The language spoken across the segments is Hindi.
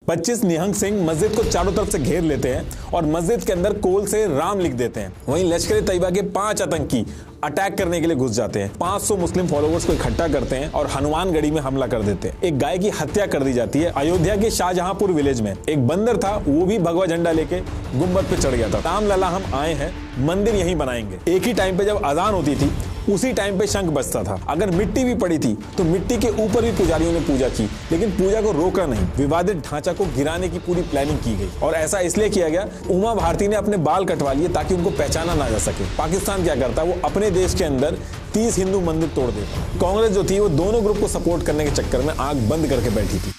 25 निहंग सिंह मस्जिद को चारों तरफ से घेर लेते हैं और मस्जिद के अंदर कोल से राम लिख देते हैं। वहीं लश्कर तैयबा के 5 आतंकी अटैक करने के लिए घुस जाते हैं। 500 मुस्लिम फॉलोवर्स को इकट्ठा करते हैं और हनुमानगढ़ी में हमला कर देते हैं। एक गाय की हत्या कर दी जाती है। अयोध्या के शाहजहांपुर विलेज में एक बंदर था, वो भी भगवा झंडा लेके गुंबद पे चढ़ गया था। राम लला हम आए हैं, मंदिर यहीं बनाएंगे। एक ही टाइम पे जब अजान होती थी उसी टाइम पे शंख बजता था। अगर मिट्टी भी पड़ी थी तो मिट्टी के ऊपर भी पुजारियों ने पूजा की, लेकिन पूजा को रोका नहीं। विवादित ढांचा को गिराने की पूरी प्लानिंग की गई और ऐसा इसलिए किया गया, उमा भारती ने अपने बाल कटवा लिए ताकि उनको पहचाना ना जा सके। पाकिस्तान क्या करता, वो अपने देश के अंदर 30 हिंदू मंदिर तोड़ देता। कांग्रेस जो थी वो दोनों ग्रुप को सपोर्ट करने के चक्कर में आंख बंद करके बैठी थी।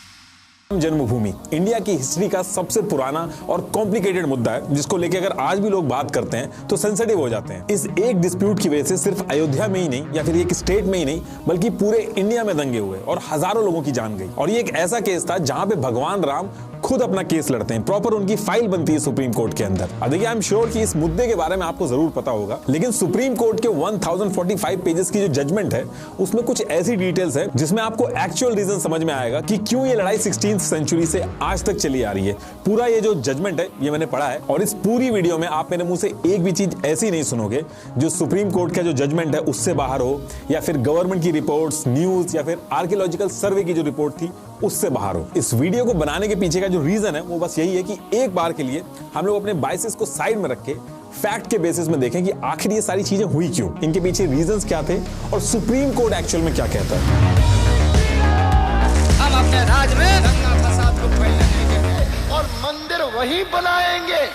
जन्मभूमि इंडिया की हिस्ट्री का सबसे पुराना और कॉम्प्लिकेटेड मुद्दा है, जिसको लेकर अगर आज भी लोग बात करते हैं तो सेंसिटिव हो जाते हैं। इस एक डिस्प्यूट की वजह से सिर्फ अयोध्या में ही नहीं या फिर एक स्टेट में ही नहीं बल्कि पूरे इंडिया में दंगे हुए और हजारों लोगों की जान गई। और ये एक ऐसा केस था जहां पे भगवान राम खुद अपना केस लड़ते हैं। प्रॉपर उनकी फाइल बनती है सुप्रीम कोर्ट के अंदर। अब देखिए, आई एम श्योर कि इस मुद्दे के बारे में आपको जरूर पता होगा, लेकिन सुप्रीम कोर्ट के 1045 पेजेस की जो जजमेंट है उसमें कुछ ऐसी डिटेल्स है जिसमें आपको एक्चुअल रीजन समझ में आएगा कि क्यों ये लड़ाई 16th सेंचुरी से आज तक चली आ रही है। पूरा ये जो जजमेंट है ये मैंने पढ़ा है और इस पूरी वीडियो में आप मेरे मुंह से एक भी चीज ऐसी नहीं सुनोगे जो सुप्रीम कोर्ट का जो जजमेंट है उससे बाहर हो, या फिर गवर्नमेंट की रिपोर्ट्स, न्यूज या फिर आर्कियोलॉजिकल सर्वे की जो रिपोर्ट थी उससे बाहर हो। इस वीडियो को बनाने के पीछे का जो रीजन है वो बस यही है कि एक बार के लिए हम लोग अपने बायसेस को साइड में रख के फैक्ट के बेसिस में देखें कि आखिर ये सारी चीजें हुई क्यों, इनके पीछे रीजंस क्या थे और सुप्रीम कोर्ट एक्चुअल में क्या कहता है। हम अपने राज में दंगा फसाद को फैलने नहीं देंगे और मंदिर वही बनाएंगे।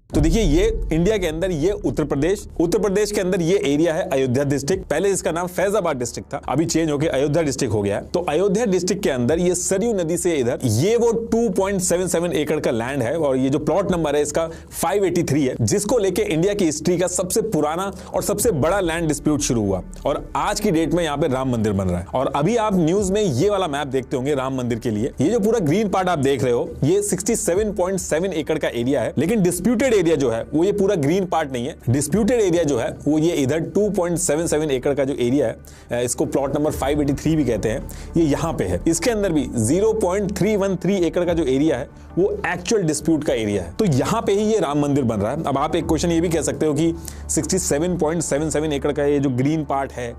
तो देखिए, ये इंडिया के अंदर ये उत्तर प्रदेश के अंदर ये एरिया है अयोध्या डिस्ट्रिक्ट। पहले इसका नाम फैजाबाद डिस्ट्रिक्ट था, अभी चेंज होकर अयोध्या डिस्ट्रिक्ट हो गया है। तो अयोध्या डिस्ट्रिक्ट के अंदर ये सरयू नदी से इधर ये वो 2.77 एकड़ का लैंड है और ये जो प्लॉट नंबर है इसका 583 है, जिसको लेके इंडिया की हिस्ट्री का सबसे पुराना और सबसे बड़ा लैंड डिस्प्यूट शुरू हुआ। और आज की डेट में यहाँ पे राम मंदिर बन रहा है। और अभी आप न्यूज में ये वाला मैप देखते होंगे राम मंदिर के लिए। ये जो पूरा ग्रीन पार्ट आप देख रहे हो ये 67.7 एकड़ का एरिया है, लेकिन डिस्प्यूटेड एरिया जो है वो ये पूरा ग्रीन पार्ट नहीं है। डिस्प्यूटेड एरिया जो है वो ये इधर 2.77 एकड़ का जो एरिया है, इसको प्लॉट नंबर 583 भी कहते हैं, ये यहां पे है। इसके अंदर भी 0.313 एकड़ का जो एरिया है वो एक्चुअल डिस्प्यूट का एरिया है। तो यहां पे ही ये राम मंदिर बन रहा है। अब आप एक क्वेश्चन ये भी कह सकते हो कि 67.77 एकड़ का ये जो ग्रीन पार्ट है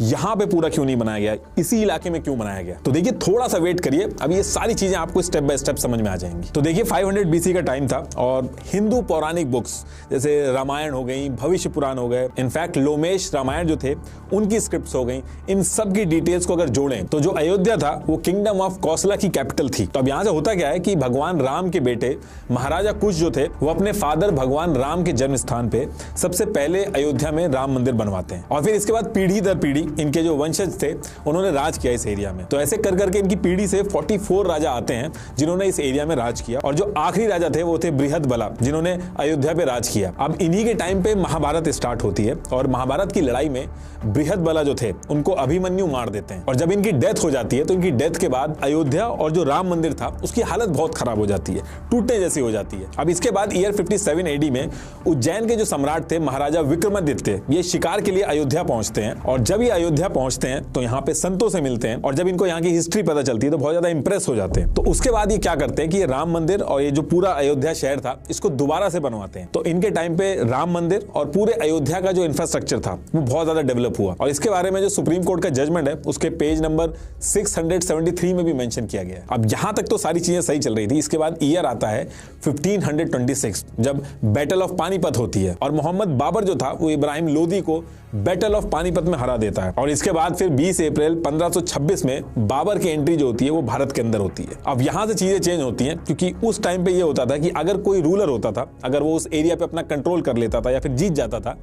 यहां पे पूरा क्यों नहीं बनाया गया, इसी इलाके में क्यों बनाया गया। तो देखिए, थोड़ा सा वेट करिए, अब ये सारी चीजें आपको स्टेप बाय स्टेप समझ में आ जाएंगी। तो देखिए, 500 BC का टाइम था और हिंदू पौराणिक बुक्स जैसे रामायण हो गई, भविष्य पुराण हो गए, इनफैक्ट लोमेश रामायण जो थे उनकी स्क्रिप्ट्स हो गई, इन सब की डिटेल्स को अगर जोड़ें तो जो अयोध्या था वो किंगडम ऑफ कौशला की कैपिटल थी। तो अब यहां से होता क्या है कि भगवान राम के बेटे महाराजा कुश जो थे वो अपने फादर भगवान राम के जन्म स्थान पे सबसे पहले अयोध्या में राम मंदिर बनवाते हैं और फिर इसके बाद पीढ़ी दर पीढ़ी इनके जो वंशज थे उन्होंने राज किया इस एरिया में। तो ऐसे कर करके इनकी पीढ़ी से 44 राजा आते हैं जिन्होंने इस एरिया में राज किया और जो आखिरी राजा थे वो थे बृहदबला, जिन्होंने अयोध्या पे राज किया। अब इन्हीं के टाइम पे महाभारत स्टार्ट होती है और महाभारत की लड़ाई में बृहदबला जो थे उनको अभिमन्यु मार देते हैं और जब इनकी डेथ हो जाती है तो इनकी डेथ के बाद अयोध्या और जो राम मंदिर था उसकी हालत बहुत खराब हो जाती है, टूटने जैसी हो जाती है। अब इसके बाद ईयर 57 AD में उज्जैन के जो सम्राट थे महाराजा विक्रमादित्य, ये शिकार के लिए अयोध्या पहुंचते हैं और जब ये अयोध्या पहुंचते हैं तो यहाँ पे संतों से मिलते हैं और जब इनको यहाँ की हिस्ट्री पता चलती है तो बहुत ज्यादा इंप्रेस हो जाते हैं। तो उसके बाद ये क्या करते हैं कि ये राम मंदिर और ये जो पूरा अयोध्या शहर था इसको दोबारा से बनवाते हैं। तो इनके टाइम पे राम मंदिर और पूरे अयोध्या का जो इंफ्रास्ट्रक्चर था वो बहुत ज्यादा डेवलप हुआ और इसके बारे में जो सुप्रीम कोर्ट का जजमेंट है उसके पेज नंबर 673 में भी मेंशन किया गया है। अब यहां तक तो सारी चीजें सही चल रही थी। इसके बाद ईयर आता है 1526 जब बैटल ऑफ पानीपत होती है और मोहम्मद बाबर जो था वो इब्राहिम लोदी को बैटल ऑफ पानीपत में हरा देता है और इसके बाद फिर 20 अप्रैल 1526 में बाबर की एंट्री जो होती है वो भारत के अंदर होती है। अब यहां से चीजें चेंज होती हैं क्योंकि उस टाइम पे ये होता था कि अगर कोई रूलर होता था, अगर वो उस एरिया पे अपना कंट्रोल कर लेता था या फिर जीत जाता था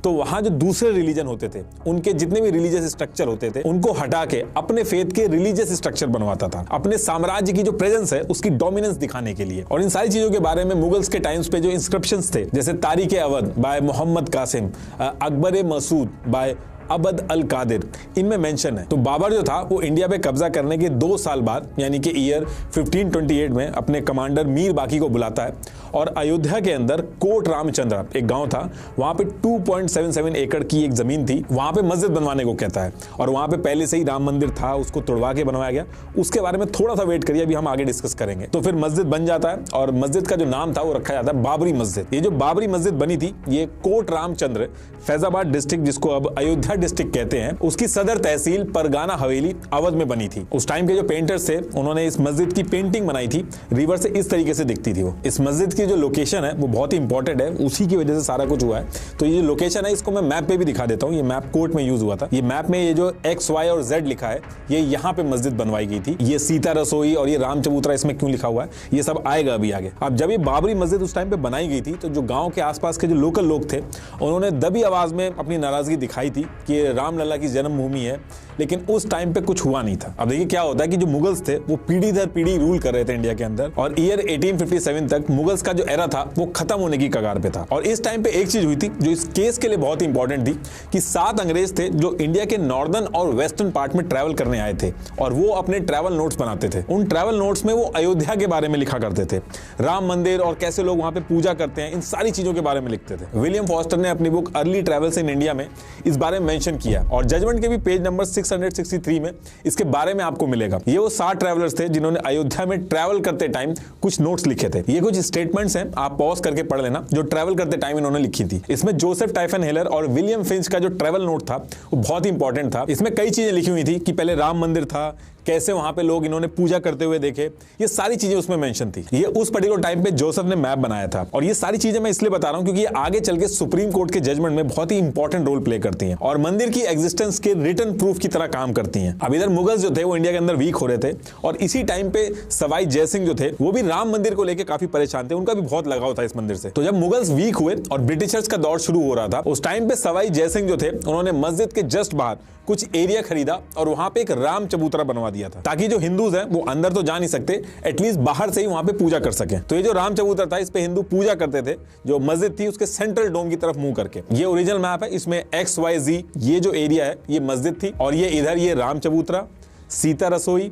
तो वहां जो दूसरे रिलीजन होते थे उनके जितने भी रिलीजियस स्ट्रक्चर होते थे उनको हटा के अपने फेथ के रिलीजियस स्ट्रक्चर बनवाता था, अपने साम्राज्य की जो प्रेजेंस है उसकी डोमिनेंस दिखाने के लिए। और इन सारी चीजों के बारे में मुगल्स के टाइम्स पे जो इंस्क्रिप्शंस थे जैसे तारीख अवध बाय मोहम्मद कासिम, अकबर मसूद बाय अबद अल कादिर, इनमें मेंशन है। तो बाबर जो था वो इंडिया पे कब्जा करने के 2 साल बाद यानी कि ईयर 1528 में अपने कमांडर मीर बाकी को बुलाता है और अयोध्या के अंदर कोट रामचंद्र एक गांव था, वहां पे 2.77 एकड़ की एक जमीन थी, वहां पे मस्जिद बनवाने को कहता है। और वहां पे पहले से ही राम मंदिर था, उसको तोड़वा के बनवाया गया। उसके बारे में थोड़ा सा वेट करिए, अभी हम आगे डिस्कस करेंगे। तो फिर मस्जिद बन जाता है और मस्जिद का जो नाम था वो रखा जाता है बाबरी मस्जिद। ये जो बाबरी मस्जिद बनी थी ये कोट रामचंद्र फैजाबाद डिस्ट्रिक्ट, जिसको अब अयोध्या डिस्ट्रिक्ट कहते हैं, उसकी सदर तहसील परगाना हवेली अवध में बनी थी। उस टाइम के जो पेंटर्स थे उन्होंने इस मस्जिद की पेंटिंग बनाई थी, रिवर से इस तरीके से दिखती थी वो। इस मस्जिद की जो लोकेशन है वो बहुत ही इंपॉर्टेंट है, उसी की वजह से सारा कुछ हुआ है। तो ये जो लोकेशन है इसको मैं मैप पे भी दिखा देता हूँ। ये मैप कोर्ट में यूज हुआ था। ये मैप में ये जो X, Y और Z लिखा है ये यहाँ पे मस्जिद बनवाई गई थी। ये सीता रसोई और ये राम चबूतरा इसमें क्यों लिखा हुआ है ये सब आएगा अभी आगे। अब जब ये बाबरी मस्जिद उस टाइम पे बनाई गई थी तो जो गांव के आसपास के जो लोकल लोग थे उन्होंने दबी आवाज में अपनी नाराजगी दिखाई थी कि रामलला की जन्मभूमि है, लेकिन उस टाइम पे कुछ हुआ नहीं था। अब देखिए क्या होता है कि जो मुगल्स थे वो पीढ़ी दर पीढ़ी रूल कर रहे थे इंडिया के अंदर और ईयर 1857 तक मुगल्स का जो एरा था वो खत्म होने की कगार पे था। और इस टाइम पे एक चीज हुई थी जो इस केस के लिए बहुत ही इंपॉर्टेंट थी कि 7 अंग्रेज थे जो इंडिया के नॉर्दर्न और वेस्टर्न पार्ट में ट्रैवल करने आए थे और वो अपने ट्रैवल नोट्स बनाते थे। उन ट्रैवल नोट्स में वो अयोध्या के बारे में लिखा करते थे, राम मंदिर और कैसे लोग वहां पे पूजा करते हैं, इन सारी चीजों के बारे में लिखते थे। विलियम फॉस्टर ने अपनी book early travels in India में इस बारे में मेंशन किया और जजमेंट के भी पेज नंबर 663 में इसके बारे में आपको मिलेगा। ये वो 7 ट्रैवलर्स थे जिन्होंने अयोध्या में ट्रैवल करते टाइम कुछ नोट्स लिखे थे। ये कुछ स्टेटमेंट्स हैं, आप पॉज करके पढ़ लेना, जो ट्रैवल करते टाइम इन्होंने लिखी थी। इसमें जोसेफ टाइफन हेलर और विलियम फिंच का जो ट्रैवल नोट था वो बहुत ही इंपॉर्टेंट था। इसमें कई चीजें लिखी हुई थी कि पहले राम मंदिर था, कैसे वहां पे लोग इन्होंने पूजा करते हुए देखे, ये सारी चीजें उसमें मेंशन थी। ये उस पर्टिकुलर टाइम पे जोसेफ ने मैप बनाया था और ये सारी चीजें मैं इसलिए बता रहा हूं क्योंकि ये आगे चल के सुप्रीम कोर्ट के जजमेंट में बहुत ही इंपॉर्टेंट रोल प्ले करती हैं और मंदिर की एग्जिस्टेंस के रिटर्न प्रूफ की तरह काम करती हैं। अब इधर मुगल्स जो थे वो इंडिया के अंदर वीक हो रहे थे और इसी टाइम पे सवाई जयसिंह जो थे वो भी राम मंदिर को लेकर काफी परेशान थे, उनका भी बहुत लगाव था इस मंदिर से। तो जब मुगल्स वीक हुए और ब्रिटिशर्स का दौर शुरू हो रहा था उस टाइम पे सवाई जयसिंह जो थे उन्होंने मस्जिद के जस्ट बाहर कुछ एरिया खरीदा और वहां पे एक राम चबूतरा बनवा दिया था ताकि जो हिंदूज हैं वो अंदर तो जा नहीं सकते, एटलीस्ट बाहर से ही वहां पे पूजा कर सके। तो ये जो राम चबूतरा था इस पे हिंदू पूजा करते थे, जो मस्जिद थी उसके सेंट्रल डोम की तरफ मुंह करके। ये ओरिजिनल मैप है, इसमें XYZ ये जो एरिया है ये मस्जिद थी और ये इधर ये राम चबूतरा, सीता रसोई,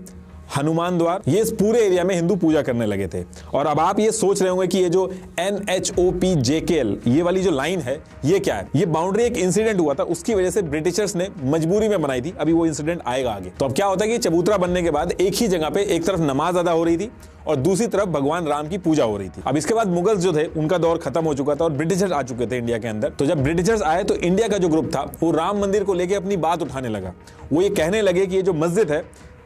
हनुमान द्वार, ये इस पूरे एरिया में हिंदू पूजा करने लगे थे। और अब आप ये सोच रहे होंगे कि ये जो NHOPJKL ये वाली जो लाइन है ये क्या है। ये बाउंड्री एक इंसिडेंट हुआ था, उसकी वजह से ब्रिटिशर्स ने मजबूरी में बनाई थी, अभी वो इंसिडेंट आएगा आगे। तो अब क्या होता है कि चबूतरा बनने के बाद एक ही जगह पे एक तरफ नमाज अदा हो रही थी और दूसरी तरफ भगवान राम की पूजा हो रही थी। अब इसके बाद मुगल्स जो थे उनका दौर खत्म हो चुका था और ब्रिटिशर्स आ चुके थे इंडिया के अंदर। तो जब ब्रिटिशर्स आए तो इंडिया का जो ग्रुप था वो राम मंदिर को लेकर अपनी बात उठाने लगा। वो ये कहने लगे कि ये जो मस्जिद है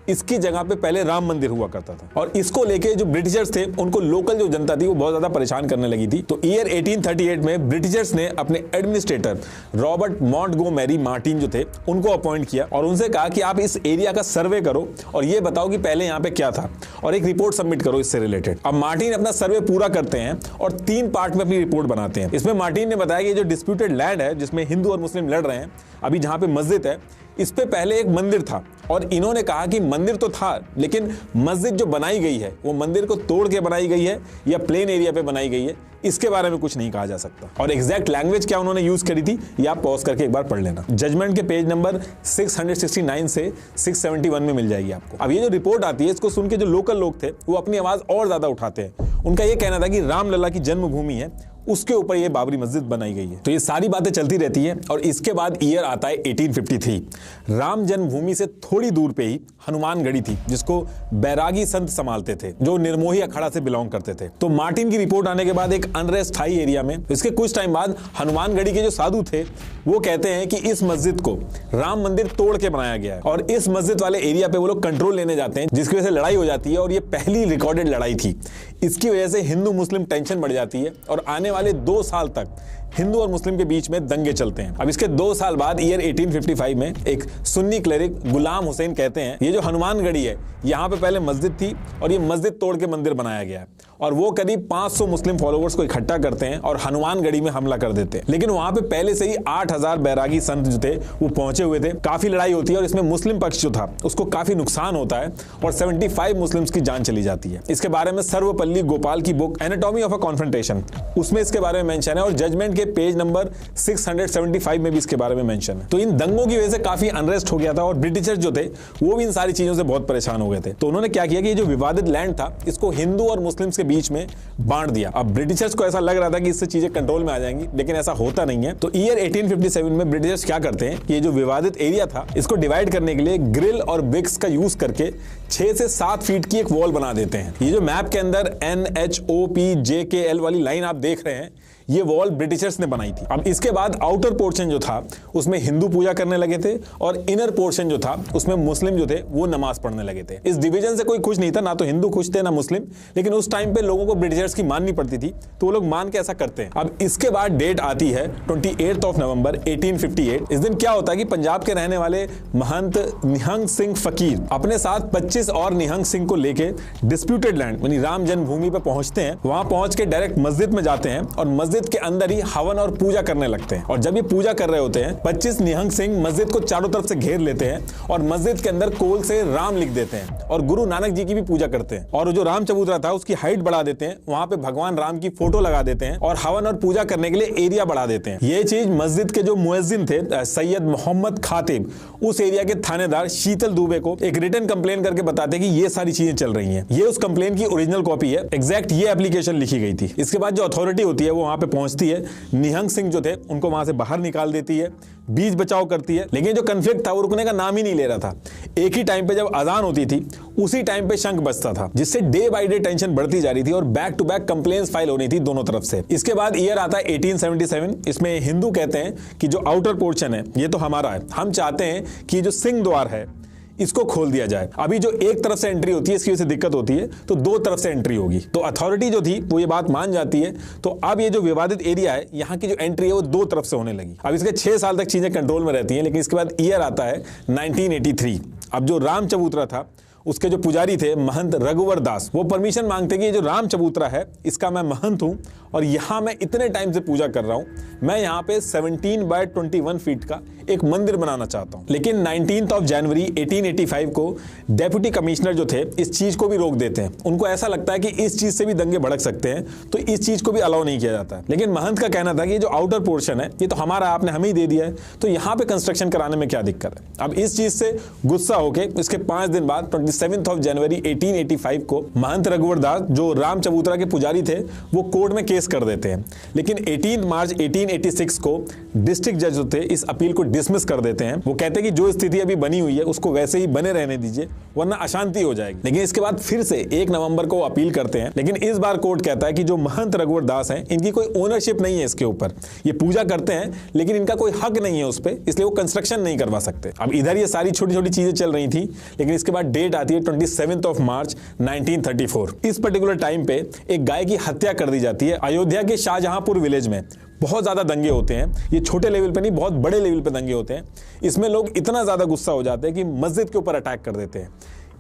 इसकी जगह पे पहले राम मंदिर हुआ करता था और इसको लेके जो ब्रिटिशर्स थे उनको लोकल जो जनता थी वो बहुत ज्यादा परेशान करने लगी थी। तो ईयर 1838 में ब्रिटिशर्स ने अपने एडमिनिस्ट्रेटर रॉबर्ट मॉन्टगोमेरी मार्टिन जो थे उनको अपॉइंट किया और उनसे कहा कि आप इस एरिया का सर्वे करो और ये बताओ कि पहले यहाँ पे क्या था और एक रिपोर्ट सबमिट करो इससे रिलेटेड। अब मार्टिन अपना सर्वे पूरा करते हैं और 3 पार्ट में अपनी रिपोर्ट बनाते हैं। इसमें मार्टिन ने बताया कि जो डिस्प्यूटेड लैंड है जिसमें हिंदू और मुस्लिम लड़ रहे हैं, अभी जहां पे मस्जिद है इस पे पहले एक मंदिर था और इन्होंने कहा कि मंदिर तो था लेकिन मस्जिद जो बनाई गई है वो मंदिर को तोड़ के बनाई गई है या प्लेन एरिया पे बनाई गई है, इसके बारे में कुछ नहीं कहा जा सकता। और एग्जैक्ट लैंग्वेज क्या उन्होंने यूज करी थी ये आप पॉज करके एक बार पढ़ लेना। जजमेंट के पेज नंबर 669 से 671 में मिल जाएगी आपको। अब ये जो रिपोर्ट आती है इसको सुन के जो लोकल लोग थे वो अपनी आवाज और ज्यादा उठाते हैं। उनका ये कहना था कि रामलला की जन्मभूमि है उसके ऊपर ये बाबरी मस्जिद बनाई गई है। तो ये सारी बातें चलती रहती हैं और इसके बाद ईयर आता है 1853। राम जन्मभूमि से थोड़ी दूर पे ही हनुमानगढ़ी थी जिसको बैरागी संत संभालते थे जो निर्मोही अखाड़ा से बिलोंग करते थे। तो मार्टिन की रिपोर्ट आने के बाद एक अनरेस्टाई एरिया में इसके कुछ टाइम बाद हनुमानगढ़ी के जो साधु थे वो कहते हैं कि इस मस्जिद को राम मंदिर तोड़ के बनाया गया है और इस मस्जिद वाले एरिया पे वो लोग कंट्रोल लेने जाते हैं जिसकी वजह से लड़ाई हो जाती है और ये पहली रिकॉर्डेड लड़ाई थी। इसकी वजह से हिंदू मुस्लिम टेंशन बढ़ जाती है और आने वाले 2 साल तक हिंदू और मुस्लिम के बीच में दंगे चलते हैं। अब इसके 2 साल बाद ईयर 1855 में एक सुन्नी क्लेरिक गुलाम हुसैन कहते हैं ये जो हनुमानगढ़ी है यहाँ पे पहले मस्जिद थी और ये मस्जिद तोड़ के मंदिर बनाया गया है और वो करीब 500 मुस्लिम फॉलोवर्स को इकट्ठा करते हैं और हनुमानगढ़ी में हमला कर देते हैं। लेकिन वहां पे पहले से ही 8000 बैरागी संत जो थे वो पहुंचे हुए थे। काफी लड़ाई होती है और इसमें मुस्लिम पक्ष जो था उसको काफी नुकसान होता है और 75 मुस्लिम्स की जान चली जाती है। इसके बारे में सर्वपल्ली गोपाल की book anatomy of a confrontation उसमें इसके बारे में मेंशन है और जजमेंट के पेज नंबर 675 में भी इसके बारे में मेंशन है। तो इन दंगों की वजह से काफी अनरेस्ट हो गया था और ब्रिटिशर्स जो थे वो भी इन सारी चीजों से बहुत परेशान हो गए थे। तो उन्होंने क्या किया कि ये जो विवादित लैंड था इसको हिंदू और मुस्लिम्स के बीच में बांट दिया। अब ब्रिटिशर्स को ऐसा लग रहा था कि इससे चीजें कंट्रोल में आ जाएंगी, लेकिन ऐसा होता नहीं है। तो ईयर 1857 में ब्रिटिशर्स क्या करते हैं कि ये जो विवादित एरिया था इसको डिवाइड करने के लिए ग्रिल और ब्रिक्स का यूज करके 6 से 7 फीट की एक वॉल बना देते हैं। ये जो मैप के अंदर NHOPJKL वाली लाइन आप देख रहे हैं ये वॉल ब्रिटिशर्स ने बनाई थी। अब इसके बाद आउटर पोर्शन जो था उसमें हिंदू पूजा करने लगे थे और इनर पोर्शन जो था उसमें मुस्लिम जो थे वो नमाज पढ़ने लगे थे। इस डिवीजन से कोई खुश नहीं था, ना तो हिंदू खुश थे ना मुस्लिम, लेकिन उस टाइम पे लोगों को ब्रिटिशर्स की माननी पड़ती थी तो वो लोग मान के ऐसा करते हैं। अब इसके बाद डेट आती है 28 नवंबर 1858। इस दिन क्या होता है कि पंजाब के रहने वाले महंत निहंग सिंह फकीर अपने साथ 25 और निहंग सिंह को लेके डिस्प्यूटेड लैंड यानी राम जन्मभूमि पे पहुंचते हैं। वहां पहुंच के डायरेक्ट मस्जिद में जाते हैं और मस्जिद के अंदर ही हवन और पूजा करने लगते हैं। और जब ये पूजा कर रहे होते हैं 25 निहंग सिंह मस्जिद को चारों तरफ से घेर लेते हैं और मस्जिद के अंदर कोल से राम लिख देते हैं और गुरु नानक जी की भी पूजा करते हैं। और जो राम चबूतरा था उसकी हाइट बढ़ा देते हैं, वहां पे भगवान राम की फोटो लगा देते हैं और हवन और पूजा करने के लिए एरिया बढ़ा देते हैं। ये चीज मस्जिद के जो मुअज्जिन थे सैयद मोहम्मद खातिब उस एरिया के थानेदार शीतल दुबे को एक रिटन कंप्लेन करके बताते हैं कि ये सारी चीजें चल रही हैं। ये उस कंप्लेन की ओरिजिनल कॉपी है, एग्जैक्ट ये एप्लीकेशन लिखी गई थी। इसके बाद जो अथॉरिटी होती है वो वहां पे पहुंचती है, निहंग सिंह जो थे उनको वहां से बाहर निकाल देती है, बीच बचाव करती है। लेकिन जो कन्फ्लिक्ट था वो रुकने का नाम ही नहीं ले रहा था। एक ही टाइम पे जब अजान होती थी उसी टाइम पे शंख बजता था, जिससे डे बाय डे टेंशन बढ़ती जा रही थी और back to back complaints file होनी थी दोनों तरफ से। इसके बाद ईयर आता है 1877। इसमें हिंदू कहते हैं कि जो आउटर पोर्शन है ये तो हमारा है, हम चाहते हैं कि जो सिंह द्वार है इसको खोल दिया जाए। अभी जो एक तरफ से एंट्री होती है इसकी वजह से दिक्कत होती है, तो 2 तरफ से एंट्री होगी। तो अथॉरिटी जो थी वो ये बात मान जाती है। तो अब ये जो विवादित एरिया है यहाँ की जो एंट्री है वो 2 तरफ से होने लगी। अब इसके 6 साल तक चीजें कंट्रोल में रहती हैं। लेकिन इसके बाद ईयर आता है 1983। अब जो राम चबूतरा था उसके जो पुजारी थे महंत रघुवर दास वो परमिशन मांगते कि ये जो राम चबूतरा है इसका मैं महंत हूं और यहां मैं इतने टाइम से पूजा कर रहा हूं, मैं यहां पे 17 बाय 21 फीट का एक मंदिर बनाना चाहता हूं। लेकिन 19 जनवरी 1885 को डेप्यूटी कमिश्नर जो थे इस चीज को भी रोक देते हैं। उनको ऐसा लगता है कि इस चीज से भी दंगे भड़क सकते हैं, तो इस चीज को भी अलाउ नहीं किया जाता। लेकिन महंत का कहना था कि जो आउटर पोर्शन है ये तो हमारा, आपने हमें ही दे दिया है, तो यहां पे कंस्ट्रक्शन कराने में क्या दिक्कत है। अब इस चीज से गुस्सा होकर इसके 5 दिन बाद 27 जनवरी 1885 को महंत रघुवर दास जो राम चबूतरा के पुजारी थे वो कोर्ट में केस कर देते हैं। लेकिन 18 मार्च 1886 को डिस्ट्रिक्ट जज जो थे इस अपील को डिसमिस कर देते हैं। वो कहते हैं कि जो स्थिति अभी बनी हुई है उसको वैसे ही बने रहने दीजिए वरना अशांति हो जाएगी। लेकिन इसके बाद फिर से 1 नवंबर को अपील करते हैं। लेकिन इस बार कोर्ट कहता है कि जो महंत रघुवर दास हैं इनकी कोई ओनरशिप नहीं है इसके ऊपर, ये पूजा करते हैं लेकिन इनका कोई हक नहीं है उस पर, इसलिए वो कंस्ट्रक्शन नहीं करवा सकते। अब इधर ये सारी छोटी छोटी चीजें चल रही थी। लेकिन इसके बाद डेट आती है 27 मार्च 1934। इस पर्टिकुलर टाइम पे एक गाय की हत्या कर दी जाती है अयोध्या के शाहजहांपुर विलेज में। बहुत ज्यादा दंगे होते हैं, ये छोटे लेवल पे नहीं बहुत बड़े लेवल पे दंगे होते हैं। इसमें लोग इतना ज्यादा गुस्सा हो जाते हैं कि मस्जिद के ऊपर अटैक कर देते हैं।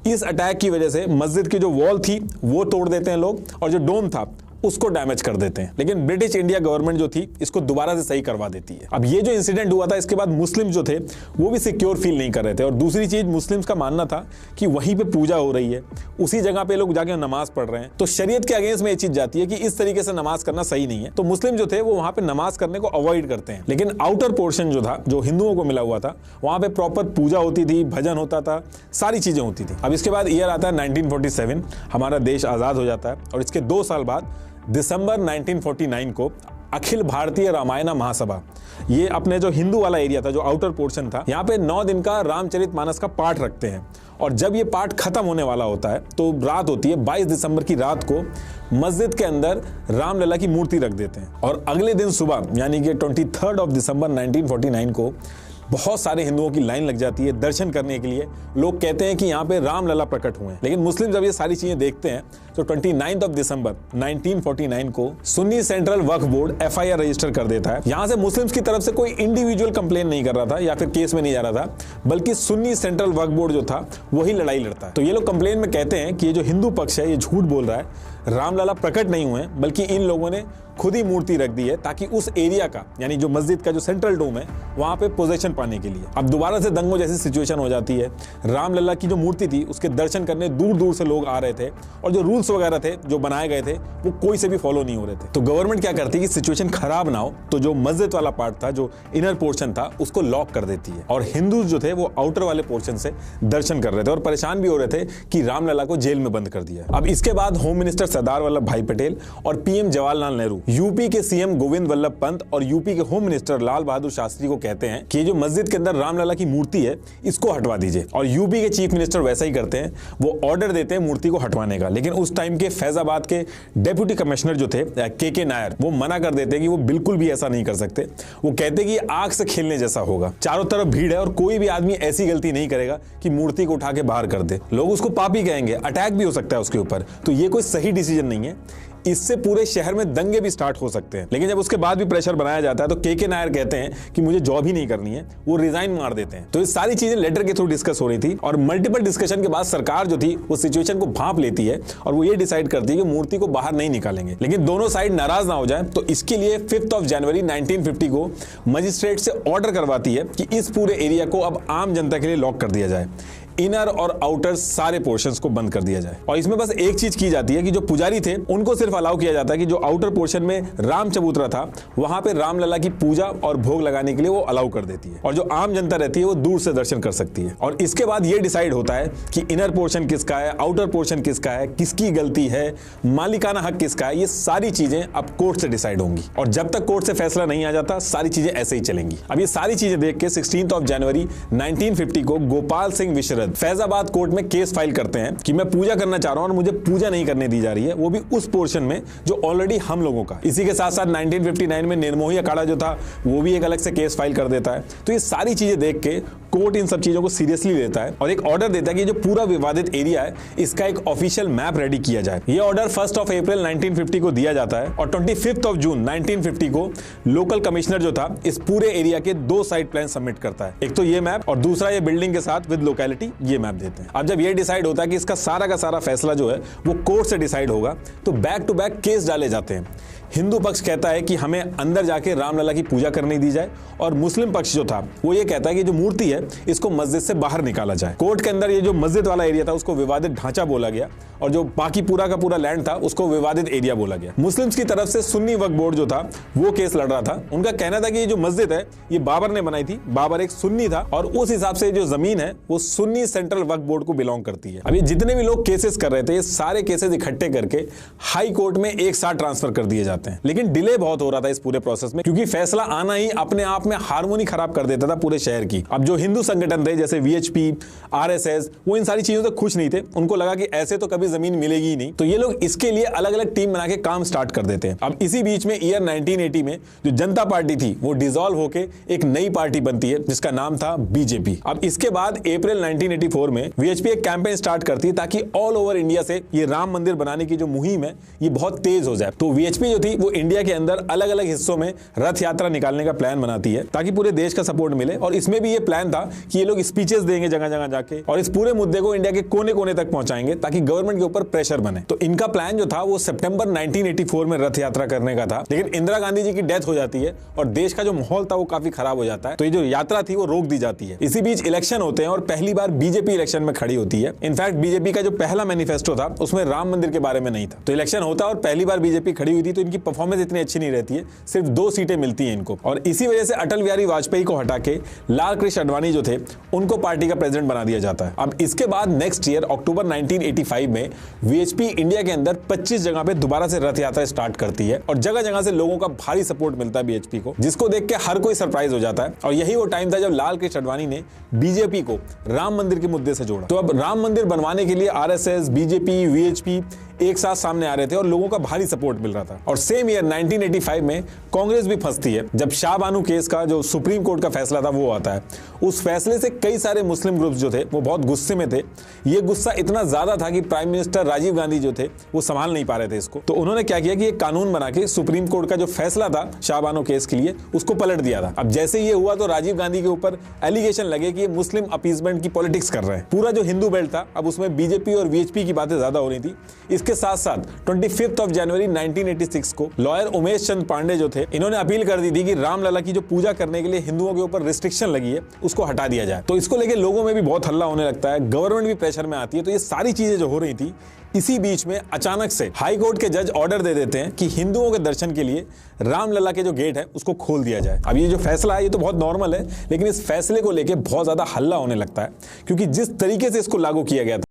इस अटैक की वजह से मस्जिद की जो वॉल थी वो तोड़ देते हैं लोग और जो डोम था उसको डैमेज कर देते हैं। लेकिन ब्रिटिश इंडिया गवर्नमेंट जो थी इसको दोबारा से सही करवा देती है। अब ये जो इंसिडेंट हुआ था इसके बाद मुस्लिम जो थे वो भी सिक्योर फील नहीं कर रहे थे। और दूसरी चीज मुस्लिम्स का मानना था कि वहीं पे पूजा हो रही है, उसी जगह पे लोग जाके नमाज पढ़ रहे हैं, तो शरीयत के अगेंस्ट में ये चीज जाती है कि इस तरीके से नमाज करना सही नहीं है। तो मुस्लिम जो थे वो वहां पे नमाज करने को अवॉइड करते हैं। लेकिन आउटर पोर्शन जो था जो हिंदुओं को मिला हुआ था वहां पे प्रॉपर पूजा होती थी, भजन होता था, सारी चीजें होती थी। अब इसके बाद ईयर आता है 1947, हमारा देश आजाद हो जाता है। और इसके 2 साल बाद दिसंबर 1949 को अखिल भारतीय रामायण महासभा, ये अपने जो हिंदू वाला एरिया था जो आउटर पोर्शन था यहाँ पे 9 दिन का रामचरितमानस का पाठ रखते हैं। और जब ये पाठ खत्म होने वाला होता है तो रात होती है 22 दिसंबर की रात को मस्जिद के अंदर रामलला की मूर्ति रख देते हैं। और अगले दिन सुबह यानी कि 23 दिसंबर 1949 को बहुत सारे हिंदुओं की लाइन लग जाती है दर्शन करने के लिए। लोग कहते हैं कि यहाँ पे रामलला प्रकट हुए हैं। लेकिन मुस्लिम जब ये सारी चीजें देखते हैं तो 29 दिसंबर 1949 को सुन्नी सेंट्रल वक्फ बोर्ड FIR रजिस्टर कर देता है। यहां से मुस्लिम्स की तरफ से कोई इंडिविजुअल कंप्लेन नहीं कर रहा था या फिर केस में नहीं जा रहा था, बल्कि सुन्नी सेंट्रल वक्फ बोर्ड जो था वही लड़ाई लड़ता है। तो ये लोग कंप्लेन में कहते हैं कि ये जो हिंदू पक्ष है ये झूठ बोल रहा है, रामलला प्रकट नहीं हुए, बल्कि इन लोगों ने खुद ही मूर्ति रख दी है ताकि उस एरिया का, यानी जो मस्जिद का जो सेंट्रल डोम है, वहां पे पोजीशन पाने के लिए। अब दोबारा से दंगों जैसी सिचुएशन हो जाती है। रामलला की जो मूर्ति थी उसके दर्शन करने दूर दूर से लोग आ रहे थे और जो रूल्स वगैरह थे जो बनाए गए थे वो कोई से भी फॉलो नहीं हो रहे थे। तो गवर्नमेंट क्या करती है कि सिचुएशन खराब ना हो तो जो मस्जिद वाला पार्ट था, जो इनर पोर्शन था, उसको लॉक कर देती है और हिंदू जो थे वो आउटर वाले पोर्शन से दर्शन कर रहे थे और परेशान भी हो रहे थे कि रामलला को जेल में बंद कर दिया। अब इसके बाद होम मिनिस्टर सरदार वल्लभ भाई पटेल और PM जवाहरलाल नेहरू, यूपी के CM गोविंद वल्लभ पंत और यूपी के होम मिनिस्टर लाल बहादुर शास्त्री को कहते हैं कि जो मस्जिद के अंदर रामलला की मूर्ति है इसको हटवा दीजिए। और यूपी के चीफ मिनिस्टर वैसा ही करते हैं, वो ऑर्डर देते हैं मूर्ति को हटवाने का। लेकिन उस टाइम के फैजाबाद के डेप्यूटी कमिश्नर जो थे KK नायर, वो मना कर देते हैं कि वो बिल्कुल भी ऐसा नहीं कर सकते। वो कहते हैं कि आग से खेलने जैसा होगा, चारों तरफ भीड़ है और कोई भी आदमी ऐसी गलती नहीं करेगा कि मूर्ति को उठा के बाहर कर दे। लोग उसको पापी कहेंगे, अटैक भी हो सकता है उसके ऊपर। तो ये कोई सही डिसीजन नहीं है, इससे पूरे शहर में दंगे भी स्टार्ट हो सकते हैं। लेकिन जब उसके बाद भी प्रेशर बनाया जाता है तो KK नायर कहते हैं कि मुझे जॉब ही नहीं करनी है, वो रिजाइन मार देते हैं। तो ये सारी चीजें लेटर के थ्रू डिस्कस हो रही थी और मल्टीपल डिस्कशन के बाद सरकार जो थी वो सिचुएशन को भांप लेती है और वो ये डिसाइड करती है कि मूर्ति को बाहर नहीं निकालेंगे। लेकिन दोनों साइड नाराज ना हो जाए तो इसके लिए 5 जनवरी 1950 को मजिस्ट्रेट से ऑर्डर करवाती है कि इस पूरे एरिया को अब आम जनता के लिए लॉक कर दिया जाए, इनर और आउटर सारे पोर्शंस को बंद कर दिया जाए। और इसमें बस एक चीज की जाती है कि जो पुजारी थे उनको सिर्फ अलाउ किया जाता है कि जो आउटर पोर्शन में राम चबूतरा था वहां पे रामलला की पूजा और भोग लगाने के लिए वो अलाउ कर देती है और जो आम जनता रहती है वो दूर से दर्शन कर सकती है। और इसके बाद ये डिसाइड होता है कि इनर पोर्शन किसका है, आउटर पोर्शन किसका है, किसकी गलती है, मालिकाना हक किसका है, ये सारी चीजें अब कोर्ट से डिसाइड होंगी। और जब तक कोर्ट से फैसला नहीं आ जाता सारी चीजें ऐसे ही चलेंगी। अब ये सारी चीजें देख के 16 जनवरी 1950 को गोपाल सिंह विशरद फैजाबाद कोर्ट में केस फाइल करते हैं कि मैं पूजा करना चाह रहा हूं और मुझे पूजा नहीं करने दी जा रही है, वो भी उस पोर्शन में जो ऑलरेडी हम लोगों का। इसी के साथ साथ 1959 में निर्मोही अखाड़ा जो था वो भी एक अलग से केस फाइल कर देता है। तो ये सारी चीजें देख के कोर्ट इन सब चीजों को सीरियसली लेता है और एक ऑर्डर देता है कि जो पूरा विवादित एरिया है इसका एक ऑफिशियल मैप रेडी किया जाए। ये ऑर्डर 1 अप्रैल 1950 को दिया जाता है और 25 जून 1950 को लोकल कमिश्नर जो था इस पूरे एरिया के 2 साइड प्लान सबमिट करता है। एक तो ये मैप और दूसरा ये बिल्डिंग के साथ विद लोकेलिटी ये मैप देते हैं। अब जब ये डिसाइड होता है कि इसका सारा का सारा फैसला जो है वो कोर्ट से डिसाइड होगा तो बैक टू बैक केस डाले जाते हैं। हिंदू पक्ष कहता है कि हमें अंदर जाके रामलला की पूजा करने दी जाए और मुस्लिम पक्ष जो था वो ये कहता है कि जो मूर्ति है इसको मस्जिद से बाहर निकाला जाए। कोर्ट के अंदर ये जो मस्जिद वाला एरिया था उसको विवादित ढांचा बोला गया और जो बाकी पूरा का पूरा लैंड था उसको विवादित एरिया बोला गया। मुस्लिम्स की तरफ से सुन्नी वक्फ बोर्ड जो था वो केस लड़ रहा था। उनका कहना था कि ये जो मस्जिद है ये बाबर ने बनाई थी, बाबर एक सुन्नी था और उस हिसाब से जो जमीन है वो सुन्नी सेंट्रल वक्फ बोर्ड को बिलोंग करती है। अब ये जितने भी लोग केसेस कर रहे थे ये सारे केसेस इकट्ठे करके हाई कोर्ट में एक साथ ट्रांसफर कर दिए जाते हैं। लेकिन डिले बहुत हो रहा था इस पूरे प्रोसेस में क्योंकि फैसला आना ही अपने आप में हार्मोनी खराब कर देता था पूरे शहर की। अब जो हिंदू संगठन थे जैसे VHP, RSS वो इन सारी चीजों से खुश नहीं थे। उनको लगा कि ऐसे तो कभी जमीन मिलेगी ही नहीं, तो ये लोग इसके लिए अलग अलग टीम बना के काम स्टार्ट कर देते हैं। अब इसी बीच में ईयर 1980 में जो जनता पार्टी थी वो डिसॉल्व होकर एक नई पार्टी बनती है जिसका नाम था BJP। अब इसके बाद अप्रैल 1984 में VHP एक कैंपेन स्टार्ट करती है ताकि ऑल ओवर इंडिया से ये राम मंदिर बनाने की जो मुहिम है ये बहुत तेज हो जाए। तो VHP जो थी वो इंडिया के अंदर अलग अलग हिस्सों में रथ यात्रा निकालने का प्लान बनाती है ताकि पूरे देश का सपोर्ट मिले। और इसमें भी ये प्लान था कि ये लोग स्पीचेस देंगे जगह जगह जाके और इस पूरे मुद्दे को इंडिया के कोने कोने तक पहुंचाएंगे ताकि गवर्नमेंट के ऊपर प्रेशर बने। तो इनका प्लान जो था वो सितंबर 1984 में रथ यात्रा करने का था। लेकिन इंदिरा गांधी जी की डेथ हो जाती है और देश का जो माहौल था वो काफी खराब हो जाता है, तो ये जो यात्रा थी वो रोक दी जाती है। इसी बीच इलेक्शन होते हैं और पहली बार BJP इलेक्शन में खड़ी होती है। इनफैक्ट BJP का जो पहला मैनिफेस्टो था उसमें राम मंदिर के बारे में नहीं था। तो इलेक्शन होता है और पहली बार BJP खड़ी हुई थी तो इनकी परफॉर्मेंस इतनी अच्छी नहीं रहती है, सिर्फ 2 सीटें मिलती हैं इनको। और इसी वजह से अटल बिहारी वाजपेयी को हटा के लाल कृष्ण आडवाणी जो थे उनको पार्टी का प्रेसिडेंट बना दिया जाता है। अब इसके बाद नेक्स्ट ईयर अक्टूबर 1985 में VHP इंडिया के अंदर 25 जगह पे दोबारा से रथ यात्रा स्टार्ट करती है और जगह जगह से लोगों का भारी सपोर्ट मिलता है VHP को, जिसको देख के हर कोई सरप्राइज हो जाता है। और यही वो टाइम था जब लाल कृष्ण आडवाणी ने BJP को राम मंदिर के मुद्दे से जोड़ा। तो अब राम मंदिर बनवाने के लिए RSS, BJP, VHP एक साथ सामने आ रहे थे और लोगों का भारी सपोर्ट मिल रहा था। और सेम ईयर 1985 में कांग्रेस भी फंसती है जब शाह बानो केस का जो सुप्रीम कोर्ट का फैसला था वो आता है। उस फैसले से कई सारे मुस्लिम ग्रुप्स जो थे वो बहुत गुस्से में थे। ये गुस्सा इतना ज्यादा था कि प्राइम मिनिस्टर राजीव गांधी जो थे वो संभाल नहीं पा रहे थे इसको। तो उन्होंने क्या किया कि एक कानून बना के सुप्रीम कोर्ट का जो फैसला था शाह बानो केस के लिए उसको पलट दिया था। अब जैसे ये हुआ तो राजीव गांधी के ऊपर एलिगेशन लगे कि ये मुस्लिम अपीसमेंट की पॉलिटिक्स कर रहे हैं। पूरा जो हिंदू बेल्ट था अब उसमें बीजेपी और वीएचपी की बातें ज्यादा हो रही थी। इसके साथ साथ 25 जनवरी 1986 को लॉयर उमेश चंद पांडे जो थे इन्होंने अपील कर दी थी कि रामलला की जो पूजा करने के लिए हिंदुओं के ऊपर रिस्ट्रिक्शन लगी है उसको हटा दिया जाए। तो इसको लेके लोगों में भी बहुत हल्ला होने लगता है, गवर्नमेंट भी प्रेशर में आती है। तो ये सारी चीजें जो हो रही थी इसी बीच में अचानक से हाई कोर्ट के जज ऑर्डर दे देते हैं कि हिंदुओं के दर्शन के लिए रामलला के जो गेट है उसको खोल दिया जाए। अब ये जो फैसला है ये तो बहुत नॉर्मल है, लेकिन इस फैसले को लेके बहुत ज्यादा हल्ला होने लगता है क्योंकि जिस तरीके से इसको लागू किया गया था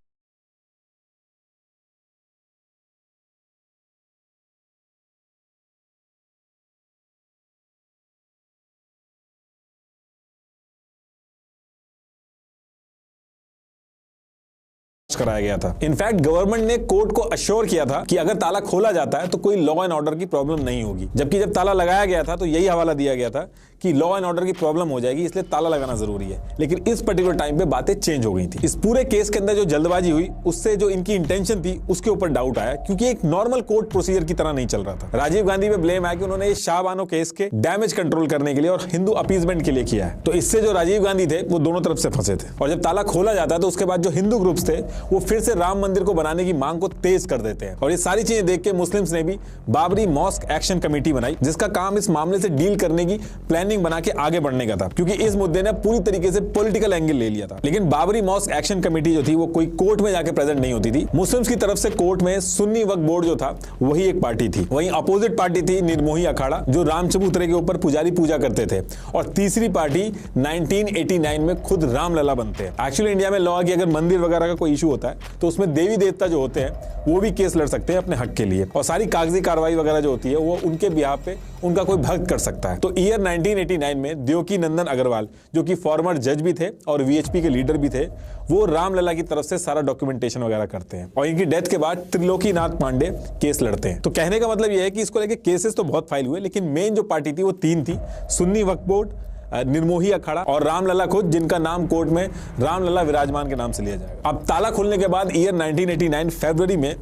कराया गया था। इनफैक्ट गवर्नमेंट ने कोर्ट को अश्योर किया था कि अगर ताला खोला जाता है तो कोई लॉ एंड ऑर्डर की प्रॉब्लम नहीं होगी, जबकि जब ताला लगाया गया था तो यही हवाला दिया गया था कि लॉ एंड ऑर्डर की प्रॉब्लम हो जाएगी इसलिए ताला लगाना जरूरी है। लेकिन इस पर्टिकुलर टाइम पे बातें चेंज हो गई थी। इस पूरे केस के अंदर जो जल्दबाजी हुई उससे जो इनकी इंटेंशन थी उसके ऊपर डाउट आया क्योंकि एक नॉर्मल कोर्ट प्रोसीजर की तरह नहीं चल रहा था। राजीव गांधी पे ब्लेम आया कि उन्होंने शाह बानो केस के डैमेज कंट्रोल करने के लिए और हिंदू अपीसमेंट के लिए किया है। तो इससे जो राजीव गांधी थे वो दोनों तरफ से फंसे थे और जब ताला खोला जाता है तो उसके बाद जो हिंदू ग्रुप्स थे वो फिर से राम मंदिर को बनाने की मांग को तेज कर देते हैं। और ये सारी चीजें देख के मुस्लिम्स ने भी बाबरी मॉस्क एक्शन कमेटी बनाई जिसका काम इस मामले से डील करने की प्लानिंग बना के आगे बढ़ने का था क्योंकि इस मुद्दे ने पूरी तरीके से पॉलिटिकल एंगल ले लिया था। लेकिन बाबरी मॉस्क एक्शन कमेटी जो थी वो कोई कोर्ट में जाके प्रेजेंट नहीं होती थी। मुस्लिम्स की तरफ से कोर्ट में सुन्नी वक्फ बोर्ड जो था वही एक पार्टी थी, वहीं अपोजिट पार्टी थी निर्मोही अखाड़ा जो राम चबूतरे के ऊपर पुजारी पूजा करते थे, और तीसरी पार्टी 1989 में खुद रामलला बनते हैं। एक्चुअली इंडिया में लॉ है कि अगर मंदिर वगैरह का कोई इशू होता है तो उसमें देवी देवता जो होते हैं वो भी केस लड़ सकते हैं अपने हक के लिए, और सारी कागजी कार्रवाई वगैरह जो होती है वो उनके बिहाफ पे उनका कोई भक्त कर सकता है। तो ईयर 1989 में देवकी नंदन अग्रवाल जो कि फॉर्मर जज भी थे और वीएचपी के लीडर भी थे, वो रामलला की तरफ से सारा डॉक्यूमेंटेशन वगैरह करते हैं और इनकी डेथ के बाद त्रिलोकीनाथ पांडे केस लड़ते हैं। तो कहने का मतलब यह है कि इसको लेके केसेस तो बहुत फाइल हुए, लेकिन मेन जो पार्टी थी वो तीन थी, सुन्नी वक्फ बोर्ड, निर्मोही अखाड़ा और रामलला खुद, जिनका नाम कोर्ट में रामलला विराजमान के नाम से लिया जाएगा। अब ताला खुलने के बाद ईयर 1989 फरवरी में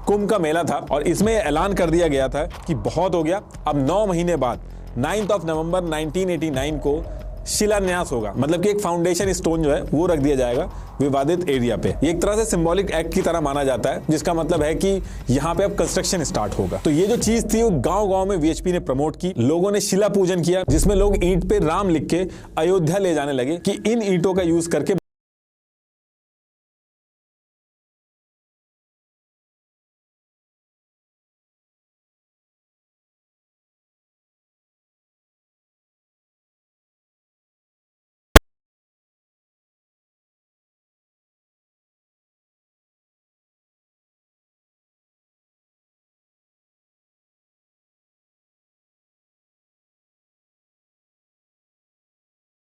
कुंभ का मेला था और इसमें ऐलान कर दिया गया था कि बहुत हो गया, अब 9 महीने बाद 9 नवंबर 1989 को शिलान्यास होगा, मतलब कि एक फाउंडेशन स्टोन जो है वो रख दिया जाएगा विवादित एरिया पे। एक तरह से सिंबॉलिक एक्ट की तरह माना जाता है, जिसका मतलब है कि यहाँ पे अब कंस्ट्रक्शन स्टार्ट होगा। तो ये जो चीज थी वो गांव-गांव में वीएचपी ने प्रमोट की, लोगों ने शिला पूजन किया जिसमें लोग ईंट पे राम लिख के अयोध्या ले जाने लगे कि इन ईंटों का यूज करके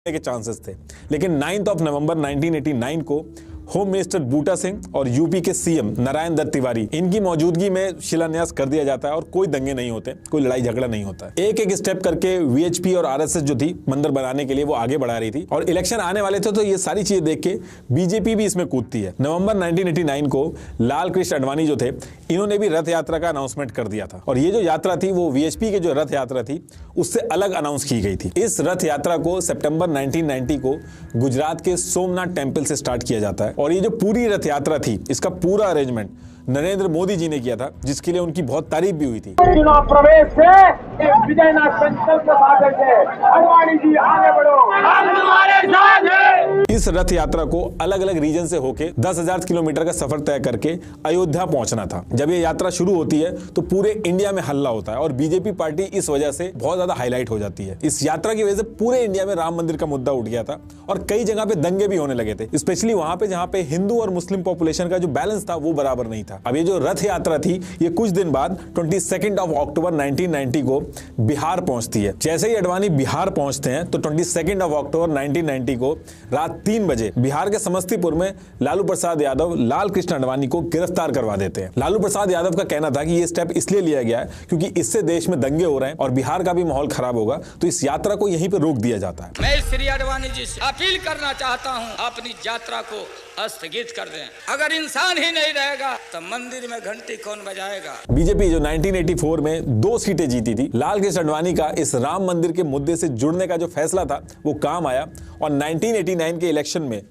के चांसेस थे। लेकिन 9 नवंबर 1989 को होम मिनिस्टर बूटा सिंह और यूपी के सीएम नारायण दत्त तिवारी, इनकी मौजूदगी में शिलान्यास कर दिया जाता है और कोई दंगे नहीं होते, कोई लड़ाई झगड़ा नहीं होता। एक एक स्टेप करके वीएचपी और आरएसएस जो थी मंदिर बनाने के लिए वो आगे बढ़ा रही थी और इलेक्शन आने वाले थे तो ये सारी चीजें देख के बीजेपी भी इसमें कूदती है। नवंबर 1989 को लाल कृष्ण आडवाणी जो थे इन्होंने भी रथ यात्रा का अनाउंसमेंट कर दिया था और ये जो यात्रा थी वो वीएचपी के जो रथ यात्रा थी उससे अलग अनाउंस की गई थी। इस रथ यात्रा को सितंबर 1990 को गुजरात के सोमनाथ टेम्पल से स्टार्ट किया जाता है और ये जो पूरी रथ यात्रा थी इसका पूरा अरेंजमेंट नरेंद्र मोदी जी ने किया था, जिसके लिए उनकी बहुत तारीफ भी हुई थी। चुनाव प्रवेश से विजयनाथ संकल्प सागर से आडवाणी जी आगे बढ़ो, हम तुम्हारे साथ हैं। इस रथ यात्रा को अलग अलग रीजन से होके 10,000 किलोमीटर का सफर तय करके अयोध्या पहुंचना था। जब ये यात्रा शुरू होती है तो पूरे इंडिया में हल्ला होता है और बीजेपी पार्टी इस वजह से बहुत ज्यादा हाईलाइट हो जाती है। इस यात्रा की वजह से पूरे इंडिया में राम मंदिर का मुद्दा उठ गया था और कई जगह पे दंगे भी होने लगे थे, स्पेशली वहां पे जहां पे हिंदू और मुस्लिम पॉपुलेशन का जो बैलेंस था वो बराबर नहीं था। अब ये जो रथ यात्रा थी ये कुछ दिन बाद 22 अक्टूबर 1990 को बिहार पहुंचती है। जैसे ही आडवाणी बिहार पहुंचते हैं तो 22 अक्टूबर 1990 को रात 3 बजे बिहार के समस्तीपुर में लालू प्रसाद यादव लाल कृष्ण आडवाणी को गिरफ्तार करवा देते हैं। लालू प्रसाद यादव का कहना था कि ये स्टेप इसलिए लिया गया है क्योंकि इससे देश में दंगे हो रहे हैं और बिहार का भी माहौल खराब होगा, तो इस यात्रा को यहीं पे रोक दिया जाता है। मैं श्री आडवाणी जी से अपील करना चाहता हूं, अपनी यात्रा को स्थगित कर दें। अगर इंसान ही नहीं रहेगा तो मंदिर में घंटी कौन बजाएगा। बीजेपी जो 1984 में 2 सीटें जीती थी, लाल कृष्ण आडवाणी का इस राम मंदिर के मुद्दे से जुड़ने का जो फैसला था वो काम आया और 1989 के इलेक्शन में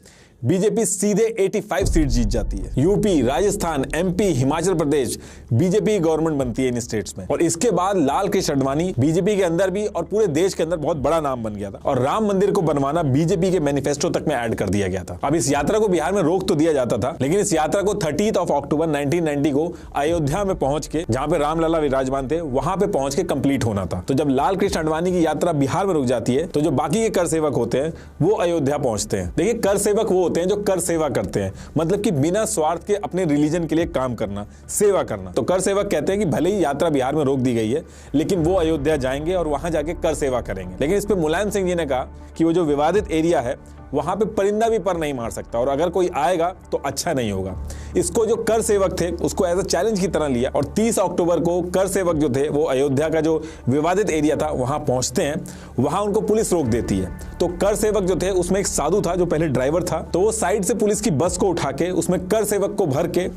बीजेपी सीधे 85 सीट जीत जाती है। UP, Rajasthan, MP, Himachal Pradesh, BJP government बनती है इन स्टेट्स में। और इसके बाद लाल कृष्ण आडवाणी बीजेपी के अंदर भी और पूरे देश के अंदर बहुत बड़ा नाम बन गया था और राम मंदिर को बनवाना बीजेपी के मैनिफेस्टो तक में ऐड कर दिया गया था। अब इस यात्रा को बिहार में रोक तो दिया जाता था, लेकिन इस यात्रा को 30 अक्टूबर 1990 को अयोध्या में पहुंच के, जहां पे रामलला विराजमान थे, वहां पे पहुंच के कंप्लीट होना था। तो जब लाल कृष्ण आडवाणी की यात्रा बिहार में रुक जाती है तो जो बाकी के कर सेवक होते हैं वो अयोध्या पहुंचते हैं। देखिए, कर सेवक वो होते हैं जो कर सेवा करते हैं, मतलब कि बिना स्वार्थ के अपने रिलीजन के लिए काम करना, सेवा करना। तो कर सेवक कहते हैं कि भले ही यात्रा बिहार में रोक दी गई है, लेकिन वो अयोध्या जाएंगे और वहां जाके कर सेवा करेंगे। लेकिन इस पे मुलायम सिंह जी ने कहा कि वो जो विवादित एरिया है वहां पे परिंदा भी पर नहीं मार सकता और अगर कोई आएगा तो अच्छा नहीं होगा। इसको जो कर सेवक थे उसको एज अ चैलेंज की तरह लिया और 30 अक्टूबर को कर सेवक जो थे वो अयोध्या का जो विवादित एरिया था वहां पहुंचते हैं। वहां उनको पुलिस रोक देती है। तो कर सेवक जो थे उसमें एक साधु था जो पहले ड्राइवर था, तो वो साइड से पुलिस की बस को उठा के उसमें कर सेवक को भर के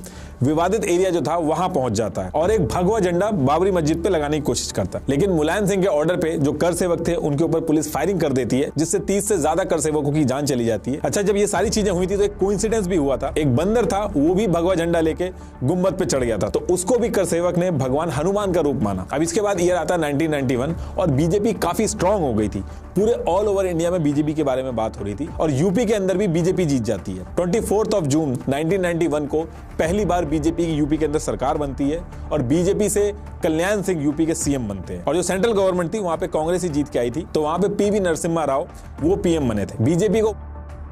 विवादित एरिया जो था वहां पहुंच जाता है और एक भगवा झंडा बाबरी मस्जिद पे लगाने की कोशिश करता है। लेकिन मुलायम सिंह के ऑर्डर पे जो कर सेवक थे उनके ऊपर पुलिस फायरिंग कर देती है, जिससे 30 से ज्यादा कर सेवकों की जान चली जाती है। अच्छा, जब ये सारी चीजें हुई थी तो एक कोइंसिडेंस भी हुआ था। एक बंदर था, वो भी भगवा झंडा लेके गुम्बद पे चढ़ गया था, तो उसको भी कर सेवक ने भगवान हनुमान का रूप माना। अब इसके बाद ईयर आता है 1991 और बीजेपी काफी स्ट्रांग हो गई थी। पूरे ऑल ओवर इंडिया में बीजेपी के बारे में बात हो रही थी और यूपी के अंदर भी बीजेपी जीत जाती है। 24 जून 1991 को पहली बार बीजेपी की यूपी के अंदर सरकार बनती है और बीजेपी से कल्याण सिंह यूपी के सीएम बनते हैं। और जो सेंट्रल गवर्नमेंट थी वहां पे कांग्रेस ही जीत के आई थी, तो वहां पे पीवी नरसिम्हा राव वो पीएम बने थे। बीजेपी को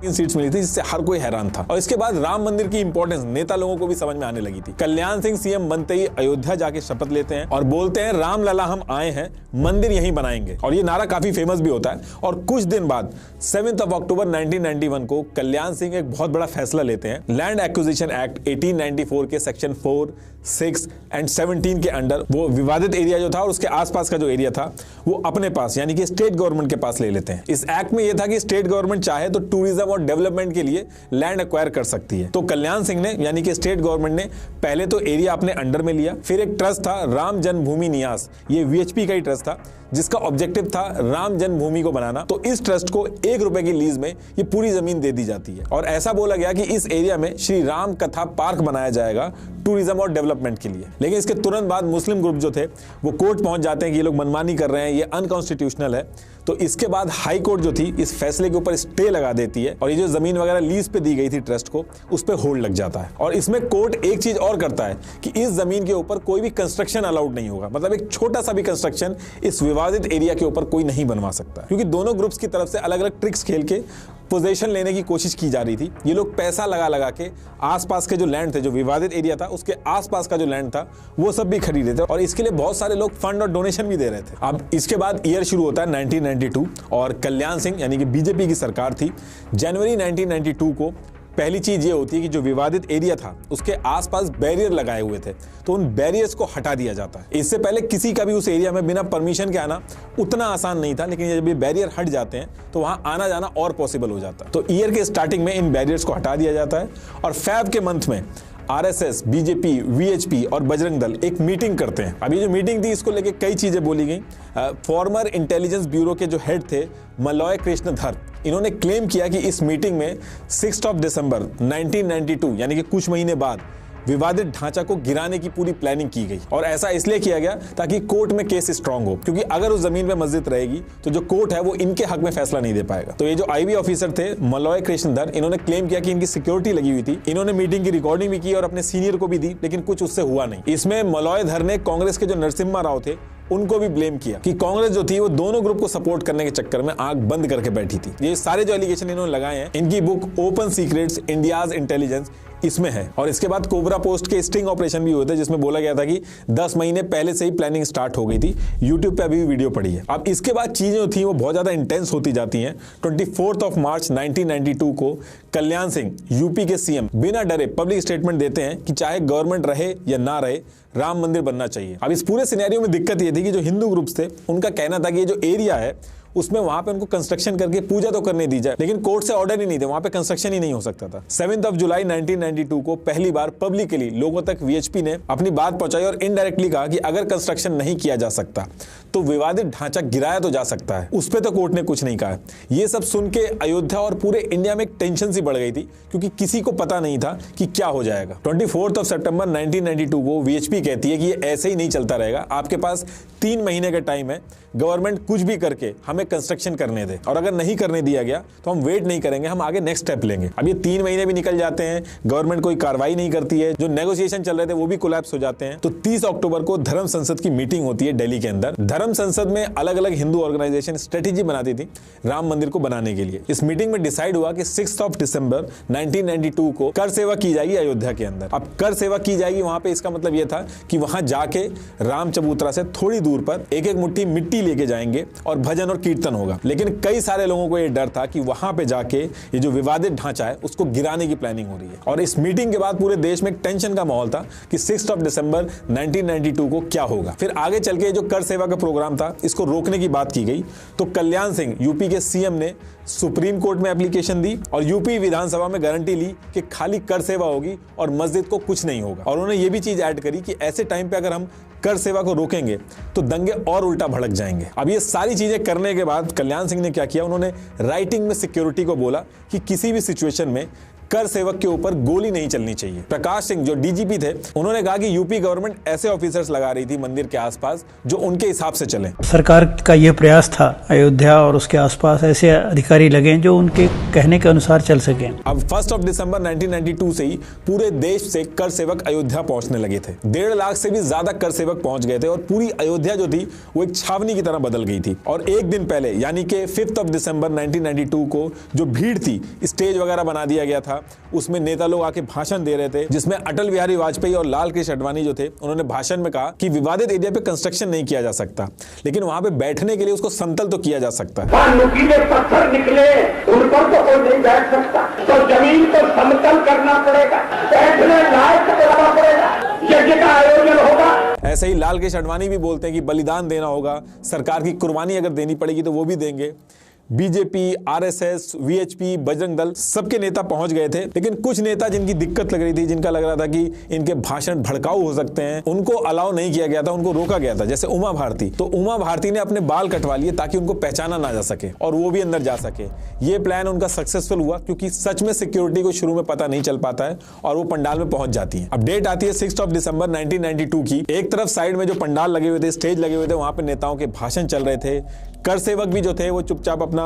3 सीट्स मिली थी, जिससे हर कोई हैरान था। और इसके बाद राम मंदिर की इंपॉर्टेंस नेता लोगों को भी समझ में आने लगी थी। कल्याण सिंह सीएम बनते ही अयोध्या जाके शपथ लेते हैं और बोलते हैं राम लला हम आए हैं, मंदिर यहीं बनाएंगे। और ये नारा काफी फेमस भी होता है। और कुछ दिन बाद 7 अक्टूबर 1991 को कल्याण सिंह एक बहुत बड़ा फैसला लेते हैं। लैंड एक्विजिशन एक्ट 1894 के सेक्शन 4, 6 एंड 17 के अंडर वो विवादित एरिया जो था और उसके आसपास का जो एरिया था वो अपने पास, यानी कि स्टेट गवर्नमेंट के पास ले लेते हैं। इस एक्ट में यह था कि स्टेट गवर्नमेंट चाहे तो टूरिज्म और डेवलपमेंट के लिए लैंड एक्वायर कर सकती है। तो कल्याण सिंह ने, यानी कि स्टेट गवर्नमेंट ने, पहले तो एरिया अपने अंडर में लिया। फिर एक ट्रस्ट था राम जन्मभूमि न्यास, ये वीएचपी का ही ट्रस्ट था, जिसका ऑब्जेक्टिव था राम जन्मभूमि को बनाना। तो इस ट्रस्ट को 1 रुपए की लीज में ये पूरी जमीन दे दी जाती है और ऐसा बोला गया कि इस एरिया में श्री राम कथा पार्क बनाया जाएगा टूरिज्म और डेवलपमेंट के लिए। लेकिन इसके तुरंत बाद मुस्लिम ग्रुप जो थे वो कोर्ट पहुंच जाते हैं कि ये लोग मनमानी कर रहे हैं, ये अनकॉन्स्टिट्यूशनल है। तो इसके बाद हाई कोर्ट जो थी इस फैसले के ऊपर स्टे लगा देती है और ये जो जमीन वगैरह लीज पे दी गई थी ट्रस्ट को, उस पे होल्ड लग जाता है। और इसमें कोर्ट एक चीज और करता है कि इस जमीन के ऊपर कोई भी कंस्ट्रक्शन अलाउड नहीं होगा, मतलब एक छोटा सा भी कंस्ट्रक्शन इस विवादित एरिया के ऊपर कोई नहीं बनवा सकता, क्योंकि दोनों ग्रुप्स की तरफ से अलग अलग ट्रिक्स खेल के पोजीशन लेने की कोशिश की जा रही थी। ये लोग पैसा लगा लगा के आसपास के जो लैंड थे, जो विवादित एरिया था उसके आसपास का जो लैंड था वो सब भी खरीदे थे और इसके लिए बहुत सारे लोग फंड और डोनेशन भी दे रहे थे। अब इसके बाद ईयर शुरू होता है 1992 और कल्याण सिंह यानी कि बीजेपी की सरकार थी। जनवरी 1992 को पहली चीज ये होती है कि जो विवादित एरिया था उसके आसपास बैरियर लगाए हुए थे, तो उन बैरियर्स को हटा दिया जाता है। इससे पहले किसी का भी उस एरिया में बिना परमिशन के आना उतना आसान नहीं था, लेकिन जब ये बैरियर हट जाते हैं तो वहां आना जाना और पॉसिबल हो जाता है। तो ईयर के स्टार्टिंग में इन बैरियर्स को हटा दिया जाता है और फेब के मंथ में आरएसएस, बीजेपी, वीएचपी और बजरंग दल एक मीटिंग करते हैं। अभी जो मीटिंग थी इसको लेके कई चीजें बोली गई। फॉर्मर इंटेलिजेंस ब्यूरो के जो हेड थे मलॉय कृष्णधर, इन्होंने क्लेम किया कि इस मीटिंग में 6 दिसंबर 1992 यानी कि कुछ महीने बाद विवादित ढांचा को गिराने की पूरी प्लानिंग की गई। और ऐसा इसलिए किया गया ताकि कोर्ट में केस स्ट्रांग हो, क्योंकि अगर उस जमीन पे मस्जिद रहेगी तो जो कोर्ट है वो इनके हक में फैसला नहीं दे पाएगा। तो ये जो आईबी ऑफिसर थे मलॉय कृष्णधर, इन्होंने क्लेम किया कि इनकी सिक्योरिटी लगी हुई थी। इन्होंने मीटिंग की रिकॉर्डिंग भी की और अपने सीनियर को भी दी, लेकिन कुछ उससे हुआ नहीं। इसमें मलॉय धर ने कांग्रेस के जो नरसिम्हा राव थे उनको भी ब्लेम किया कि कांग्रेस जो थी वो दोनों ग्रुप को सपोर्ट करने के चक्कर में आंख बंद करके बैठी थी। ये सारे जो एलिगेशन इन्होंने लगाए हैं, इनकी book open secrets India's intelligence इसमें है। और इसके बाद कोबरा पोस्ट के स्टिंग ऑपरेशन भी हुए थे, जिसमें बोला गया था कि 10 महीने पहले से ही प्लानिंग स्टार्ट हो गई थी। यूट्यूब पे अभी भी वीडियो पड़ी है। अब इसके बाद चीजें जो थी वो बहुत ज्यादा इंटेंस होती जाती हैं। 24 मार्च 1992 को कल्याण सिंह यूपी के सीएम बिना डरे पब्लिक स्टेटमेंट देते हैं कि चाहे गवर्नमेंट रहे या ना रहे, राम मंदिर बनना चाहिए। अब इस पूरे सिनेरियो में दिक्कत ये थी कि जो हिंदू ग्रुप्स थे उनका कहना था कि ये जो एरिया है उसमें वहां पे उनको कंस्ट्रक्शन करके पूजा तो करने दी जाए, लेकिन कोर्ट से ऑर्डर ही नहीं थे, वहां पे कंस्ट्रक्शन ही नहीं हो सकता था। 7 जुलाई 1992 को पहली बार पब्लिकली लोगों तक वीएचपी ने अपनी बात पहुंचाई और इनडायरेक्टली कहा कि अगर कंस्ट्रक्शन नहीं किया जा सकता तो विवादित ढांचा गिराया तो जा सकता है, उस पर तो कोर्ट ने कुछ नहीं कहा। ये सब सुन के अयोध्या और पूरे इंडिया में एक टेंशन सी बढ़ गई थी, क्योंकि किसी को पता नहीं था कि क्या हो जाएगा। 24 सितंबर 1992 को वीएचपी कहती है कि ये ऐसे ही नहीं चलता रहेगा, आपके पास 3 महीने का टाइम है, गवर्नमेंट कुछ भी करके हमें कंस्ट्रक्शन करने दे, और अगर नहीं करने दिया गया तो हम वेट नहीं करेंगे, हम आगे नेक्स्ट स्टेप लेंगे। अब ये 3 महीने भी निकल जाते हैं, गवर्नमेंट कोई कार्रवाई नहीं करती है, जो नेगोशिएशन चल रहे थे वो भी कोलैप्स हो जाते हैं। तो 30 अक्टूबर को धर्म संसद की मीटिंग होती है दिल्ली के अंदर। धर्म संसद में अलग अलग हिंदू ऑर्गेनाइजेशन स्ट्रेटेजी बनाती थी राम मंदिर को बनाने के लिए। इस मीटिंग में डिसाइड हुआ कि 6 दिसंबर 1992 को कर सेवा की जाएगी अयोध्या के अंदर। अब कर सेवा की जाएगी वहां पे, इसका मतलब यह था कि वहां जाके राम चबूतरा से थोड़ी दूर पर एक एक मुट्ठी मिट्टी लेके जाएंगे और भजन और कीर्तन होगा। लेकिन कई सारे लोगों को यह डर था कि वहां पे जाके ये जो विवादित ढांचा है उसको गिराने की प्लानिंग हो रही है। और इस मीटिंग के बाद पूरे देश में एक टेंशन का माहौल था कि 6 दिसंबर 1992 को क्या होगा। फिर आगे चल के जो कर सेवा का प्रोग्राम था इसको रोकने की बात की गई, तो कल्याण सिंह यूपी के सीएम ने सुप्रीम कोर्ट में एप्लीकेशन दी और यूपी विधानसभा में गारंटी ली कि खाली कर सेवा होगी और मस्जिद को कुछ नहीं होगा। और उन्होंने ये भी चीज ऐड करी कि ऐसे टाइम पे अगर हम कर सेवा को रोकेंगे तो दंगे और उल्टा भड़क जाएंगे। अब ये सारी चीजें करने के बाद कल्याण सिंह ने क्या किया, उन्होंने राइटिंग में सिक्योरिटी को बोला कि किसी भी सिचुएशन में कर सेवक के ऊपर गोली नहीं चलनी चाहिए। प्रकाश सिंह जो डीजीपी थे उन्होंने कहा कि यूपी गवर्नमेंट ऐसे ऑफिसर्स लगा रही थी मंदिर के आसपास जो उनके हिसाब से चले। सरकार का यह प्रयास था अयोध्या और उसके आसपास ऐसे अधिकारी लगे जो उनके कहने के अनुसार चल सके। अब 1 दिसंबर 1992 से ही पूरे देश से कर सेवक अयोध्या पहुंचने लगे थे। 1.5 लाख से भी ज्यादा कर सेवक पहुंच गए थे और पूरी अयोध्या जो थी वो एक छावनी की तरह बदल गई थी। और एक दिन पहले यानी कि 5 दिसंबर 1992 को जो भीड़ थी, स्टेज वगैरह बना दिया गया था, उसमें नेता लोग आके भाषण दे रहे थे, जिसमें अटल बिहारी वाजपेयी और लाल कृष्ण आडवाणी जो थे उन्होंने भाषण में कहा कि विवादित एरिया पे कंस्ट्रक्शन नहीं किया जा सकता, लेकिन वहां पे बैठने के लिए उसको समतल तो किया जा सकता है। नुकीले पत्थर निकले, उन पर तो कोई नहीं बैठ सकता, तो जमीन को समतल करना पड़ेगा, बैठने लायक करना पड़ेगा, यज्ञ का आयोजन होगा। ऐसे ही लाल कृष्ण आडवाणी भी बोलते हैं कि बलिदान देना होगा, सरकार की कुर्बानी अगर देनी पड़ेगी तो वो भी देंगे। BJP, RSS, VHP, Bajrang Dal सबके नेता पहुंच गए थे, लेकिन कुछ नेता जिनकी दिक्कत लग रही थी, जिनका लग रहा था कि इनके भाषण भड़काऊ हो सकते हैं, उनको अलाउ नहीं किया गया था, उनको रोका गया था। जैसे उमा भारती, तो उमा भारती ने अपने बाल कटवा लिए ताकि उनको पहचाना ना जा सके और वो भी अंदर जा सके। ये प्लान उनका सक्सेसफुल हुआ क्योंकि सच में सिक्योरिटी को शुरू में पता नहीं चल पाता है और वो पंडाल में पहुंच जाती है। अब डेट आती है 6 दिसंबर 1992 की। एक तरफ साइड में जो पंडाल लगे हुए थे, स्टेज लगे हुए थे, वहां पे नेताओं के भाषण चल रहे थे। कर सेवक भी जो थे वो चुपचाप अपना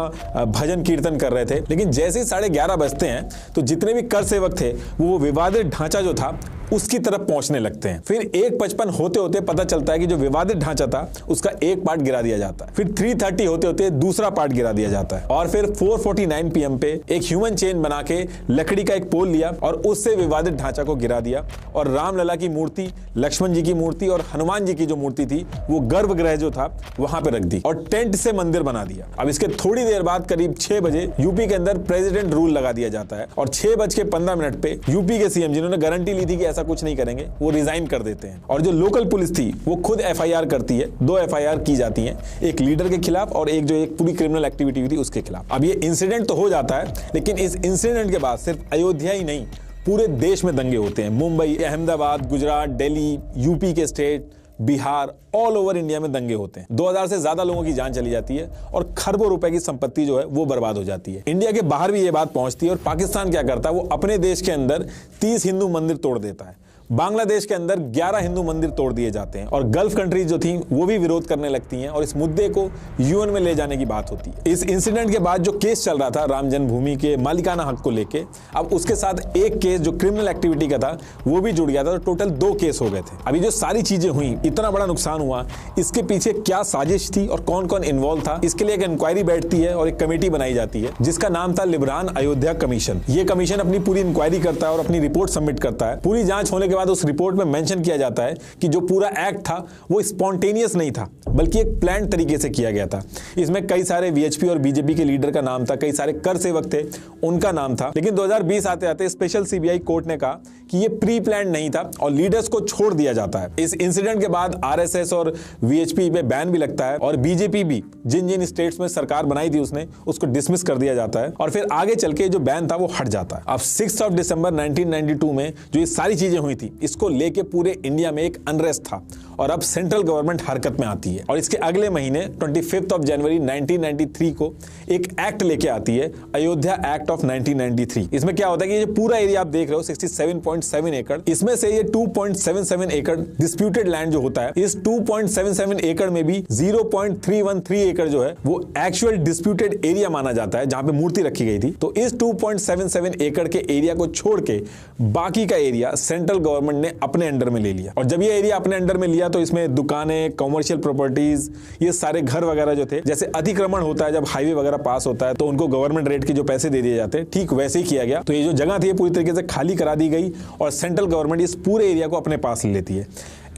भजन कीर्तन कर रहे थे। लेकिन जैसे ही 11:30 बजते हैं तो जितने भी कर सेवक थे वो विवादित ढांचा जो था उसकी तरफ पहुंचने लगते हैं। फिर 1:55 होते होते पता चलता है कि जो विवादित ढांचा था उसका एक पार्ट गिरा दिया जाता है। फिर 3:30 होते होते दूसरा पार्ट गिरा दिया जाता है और फिर 4:49 PM पे एक ह्यूमन चेन बना के लकड़ी का एक पोल लिया और उससे विवादित ढांचा को गिरा दिया और रामलला की मूर्ति, लक्ष्मण जी की मूर्ति और हनुमान जी की जो मूर्ति थी वो गर्भगृह जो था वहां पे रख दी और टेंट से मंदिर बना दिया। अब इसके थोड़ी देर बाद करीब 6 बजे यूपी के अंदर प्रेसिडेंट रूल लगा दिया जाता है और 6:15 पे यूपी के सीएम जिन्होंने गारंटी ली थी कि ऐसा कुछ नहीं करेंगे वो रिजाइन कर देते हैं और जो लोकल पुलिस थी वो खुद FIR करती है। 2 FIR की जाती हैं, एक लीडर के खिलाफ और एक जो पूरी क्रिमिनल एक्टिविटी हुई थी उसके खिलाफ। अब ये इंसिडेंट तो हो जाता है, लेकिन इस इंसिडेंट के बाद सिर्फ अयोध्या ही नहीं पूरे देश में दंगे होते हैं। मुंबई, अहमदाबाद, गुजरात, दिल्ली, यूपी के state, Bihar, all over India में दंगे होते हैं। 2000 से ज्यादा लोगों की जान चली जाती है और खरबों रुपए की संपत्ति जो है वो बर्बाद हो जाती है। इंडिया के बाहर भी ये बात पहुंचती है और पाकिस्तान क्या करता है, वो अपने देश के अंदर 30 हिंदू मंदिर तोड़ देता है। बांग्लादेश के अंदर 11 हिंदू मंदिर तोड़ दिए जाते हैं और गल्फ कंट्रीज जो थी वो भी विरोध करने लगती हैं और इस मुद्दे को यूएन में ले जाने की बात होती है। इस इंसिडेंट के बाद जो केस चल रहा था राम जन्मभूमि के मालिकाना हक को लेके, अब उसके साथ एक केस जो क्रिमिनल एक्टिविटी का था वो भी जुड़ गया था, तो टोटल 2 केस हो गए थे। अभी जो सारी चीजें हुई, इतना बड़ा नुकसान हुआ, इसके पीछे क्या साजिश थी और कौन कौन इन्वॉल्व था, इसके लिए एक इंक्वायरी बैठती है और एक कमेटी बनाई जाती है जिसका नाम था लिबरान अयोध्या कमीशन। ये कमीशन अपनी पूरी इंक्वायरी करता है और अपनी रिपोर्ट सबमिट करता है। पूरी जांच होने के बाद उस रिपोर्ट में मेंशन किया जाता है कि जो पूरा एक्ट था वो स्पॉन्टेनियस नहीं था बल्कि एक प्लान तरीके से किया गया था। इसमें कई सारे वीएचपी और बीजेपी के लीडर का नाम था, कई सारे कर सेवक थे उनका नाम था। लेकिन 2020 आते आते स्पेशल सीबीआई कोर्ट ने कहा कि ये प्री प्लान नहीं था और लीडर्स को छोड़ दिया जाता है। इस इंसिडेंट के बाद आरएसएस और वीएचपी पे बैन भी लगता है और बीजेपी भी जिन जिन स्टेट्स में सरकार बनाई थी उसने उसको डिसमिस कर दिया जाता है और फिर आगे चल के जो बैन था वो हट जाता है। अब 6 दिसंबर 1992 में जो ये सारी चीजें हुई थी इसको लेके पूरे इंडिया में एक अनरेस्ट था और अब सेंट्रल गवर्नमेंट हरकत में आती है और इसके अगले महीने 25 जनवरी 1993 को एक एक्ट लेके आती है, अयोध्या एक्ट ऑफ 1993। इसमें क्या होता है कि ये पूरा एरिया आप देख रहे हो 67.7 एकड़, इसमें से ये 2.77 एकड़ डिस्प्यूटेड लैंड जो होता है, इस 2.77 एकड़ में भी 0.313 एकड़ जो है वो एक्चुअल डिस्प्यूटेड एरिया माना जाता है जहां पे मूर्ति रखी गई थी। तो इस 2.77 एकड़ के एरिया को छोड़ के बाकी का एरिया सेंट्रल गवर्नमेंट ने अपने अंडर में ले लिया और जब ये एरिया अपने अंडर में लिया तो इसमें दुकानें, कमर्शियल प्रॉपर्टीज, ये सारे घर वगैरह जो थे, जैसे अतिक्रमण होता है जब हाईवे वगैरह पास होता है तो उनको गवर्नमेंट रेट के जो पैसे दे दिए जाते हैं, ठीक वैसे ही किया गया। तो ये जो जगह थी पूरी तरीके से खाली करा दी गई और सेंट्रल गवर्नमेंट इस पूरे एरिया को अपने पास ले लेती है।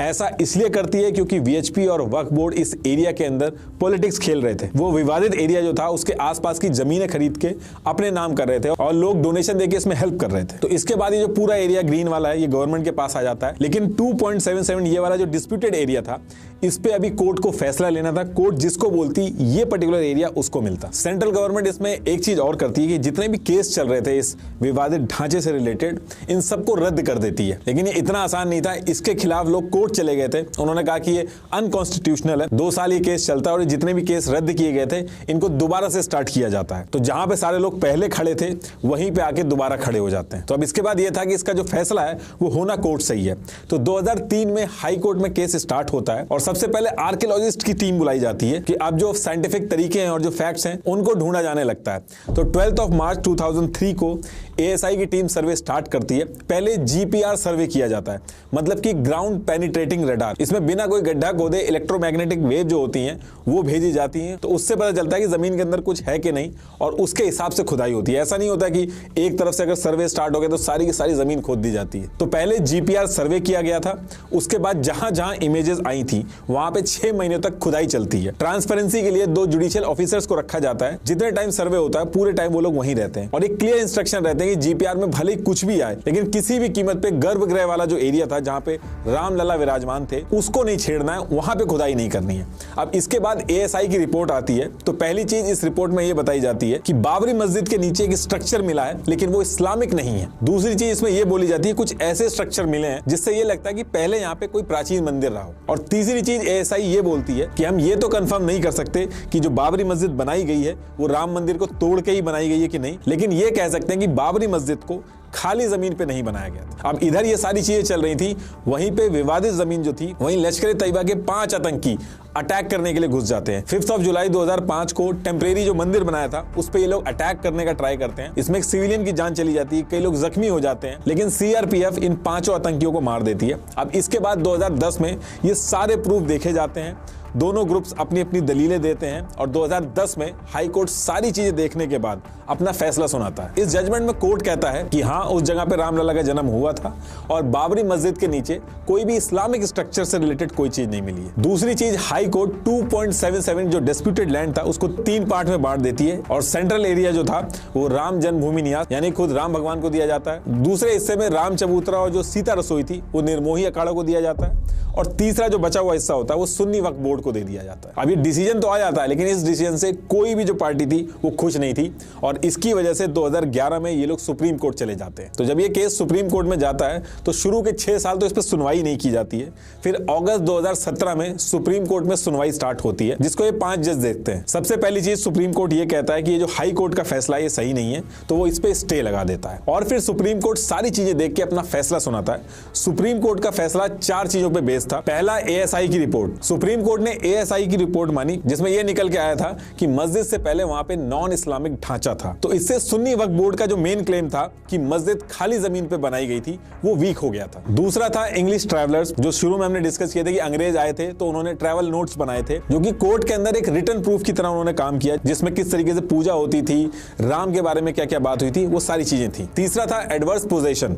ऐसा इसलिए करती है क्योंकि वीएचपी और वक्फ बोर्ड इस एरिया के अंदर पॉलिटिक्स खेल रहे थे। वो विवादित एरिया जो था उसके आसपास की जमीनें खरीद के अपने नाम कर रहे थे और लोग डोनेशन देके इसमें हेल्प कर रहे थे। तो इसके बाद ये जो पूरा एरिया ग्रीन वाला है ये गवर्नमेंट के पास आ जाता है। लेकिन 2.77 ये वाला जो डिस्प्यूटेड एरिया था इस पे अभी कोर्ट को फैसला लेना था। कोर्ट जिसको बोलती ये पर्टिकुलर एरिया उसको मिलता। सेंट्रल गवर्नमेंट इसमें एक चीज और करती है कि जितने भी केस चल रहे थे इस विवादित ढांचे से रिलेटेड इन सबको रद्द कर देती है। लेकिन ये इतना आसान नहीं था, इसके खिलाफ लोग कोर्ट चले गए थे। उन्होंने कहा कि ये अनकॉन्स्टिट्यूशनल है, 2 साल ये केस चलता है और जितने भी केस रद्द किए गए थे इनको दोबारा से स्टार्ट किया जाता है। तो जहां पे सारे लोग पहले खड़े थे वहीं पे आके दोबारा खड़े हो जाते हैं। तो अब इसके बाद ये था कि इसका जो फैसला है वो होना कोर्ट से ही है। तो 2003 में हाई कोर्ट में केस स्टार्ट होता है और सबसे पहले आर्कियोलॉजिस्ट की टीम बुलाई जाती है कि अब जो साइंटिफिक तरीके हैं और जो फैक्ट्स हैं उनको ढूंढा जाने लगता है। तो 12 मार्च 2003 को एएसआई की टीम सर्वे स्टार्ट करती है। पहले जीपीआर सर्वे किया जाता है, मतलब कि ग्राउंड पेनिट्रेटिंग रडार। इसमें बिना कोई गड्ढा खोदे इलेक्ट्रोमैग्नेटिक वेव जो होती हैं वो भेजी जाती हैं, तो उससे पता चलता है कि जमीन के अंदर कुछ है कि नहीं और उसके हिसाब से खुदाई होती है। ऐसा नहीं होता कि एक तरफ से अगर सर्वे स्टार्ट हो गया तो सारी की सारी जमीन खोद दी जाती है। तो पहले जीपीआर सर्वे किया गया था, उसके बाद जहां जहां इमेजेस आई थी वहां पे 6 महीने तक खुदाई चलती है। ट्रांसपेरेंसी के लिए 2 जुडिशियल ऑफिसर्स को रखा जाता है। जितने टाइम सर्वे होता है पूरे टाइम वो लोग वहीं रहते हैं और एक क्लियर इंस्ट्रक्शन रहते हैं कि जीपीआर में भले ही कुछ भी आए लेकिन किसी भी कीमत पे गर्भगृह वाला जो एरिया था जहां पे रामलला विराजमान थे उसको नहीं छेड़ना है, वहां पे खुदाई नहीं करनी है। अब इसके बाद एएसआई की रिपोर्ट आती है। तो पहली चीज इस रिपोर्ट में यह बताई जाती है कि बाबरी मस्जिद के नीचे एक स्ट्रक्चर मिला है लेकिन वो इस्लामिक नहीं है। दूसरी चीज इसमें यह बोली जाती है कुछ ऐसे स्ट्रक्चर मिले हैं जिससे यह लगता है कि पहले यहाँ पे कोई प्राचीन मंदिर रहा हो। और तीसरी चीज एएसआई ये बोलती है कि हम ये तो कंफर्म नहीं कर सकते कि जो बाबरी मस्जिद बनाई गई है वो राम मंदिर को तोड़ के ही बनाई गई है कि नहीं, लेकिन ये कह सकते हैं कि बाबरी मस्जिद को खाली जमीन पे नहीं बनाया गया था। अब इधर ये सारी चीजें चल रही थी, वहीं पे विवादित जमीन जो थी वहीं लश्कर तैयबा के 5 आतंकी अटैक करने के लिए घुस जाते हैं। 5 जुलाई 2005 को टेम्परेरी जो मंदिर बनाया था उस पे ये लोग अटैक करने का ट्राई करते हैं। इसमें एक सिविलियन की जान चली जाती है, कई लोग जख्मी हो जाते हैं, लेकिन सीआरपीएफ इन 5 आतंकियों को मार देती है। अब इसके बाद 2010 में ये सारे प्रूफ देखे जाते हैं, दोनों ग्रुप्स अपनी अपनी दलीलें देते हैं और 2010 में हाई कोर्ट सारी चीजें देखने के बाद अपना फैसला सुनाता है। इस जजमेंट में कोर्ट कहता है कि हाँ उस जगह पे रामलला का जन्म हुआ था और बाबरी मस्जिद के नीचे कोई भी इस्लामिक स्ट्रक्चर से रिलेटेड कोई चीज नहीं मिली है। दूसरी चीज हाई कोर्ट 2.77 जो डिस्प्यूटेड लैंड था उसको 3 पार्ट में बांट देती है और सेंट्रल एरिया जो था वो राम जन्मभूमि न्यास यानी खुद राम भगवान को दिया जाता है। दूसरे हिस्से में राम चबूतरा और जो सीता रसोई थी वो निर्मोही अखाड़ा को दिया जाता है और तीसरा जो बचा हुआ हिस्सा होता है वो सुन्नी वक्फ बोर्ड को दे दिया जाता है। अब ये डिसीजन तो आ जाता है लेकिन इस डिसीजन से कोई भी जो पार्टी थी वो खुश नहीं थी और और इसकी वजह से 2011 में ये लोग सुप्रीम कोर्ट चले जाते हैं। तो जब ये केस सुप्रीम कोर्ट में जाता है तो शुरू के 6 साल तो इस पर सुनवाई नहीं की जाती है। फिर अगस्त 2017 में सुप्रीम कोर्ट में सुनवाई स्टार्ट होती है, जिसको ये 5 जज देखते हैं। सबसे पहली चीज, सुप्रीम कोर्ट ये कहता है कि ये जो हाई कोर्ट का फैसला है ये सही नहीं है, तो वो इस पे स्टे लगा देता है। और फिर सुप्रीम कोर्ट सारी चीजें देख के अपना फैसला सुनाता है। सुप्रीम कोर्ट का फैसला 4 चीजों पे बेस्ड था। पहला, एएसआई की रिपोर्ट। सुप्रीम कोर्ट ने एएसआई की रिपोर्ट मानी, जिसमें यह निकल के आया था कि मस्जिद से पहले वहां पे नॉन इस्लामिक ढांचा था। तो इससे सुन्नी वक्फ बोर्ड का जो मेन क्लेम था कि मस्जिद खाली जमीन पे बनाई गई थी, वो वीक हो गया था। दूसरा था इंग्लिश ट्रैवलर्स, जो शुरू में हमने डिस्कस किया था कि अंग्रेज आए थे तो उन्होंने ट्रैवल नोट्स बनाए थे, जो कि कोर्ट के अंदर एक रिटन प्रूफ की तरह उन्होंने काम किया, जिसमें किस तरीके से पूजा होती थी, राम के बारे में क्या क्या बात हुई थी, वो सारी चीजें थी। तीसरा था एडवर्स पोजेशन।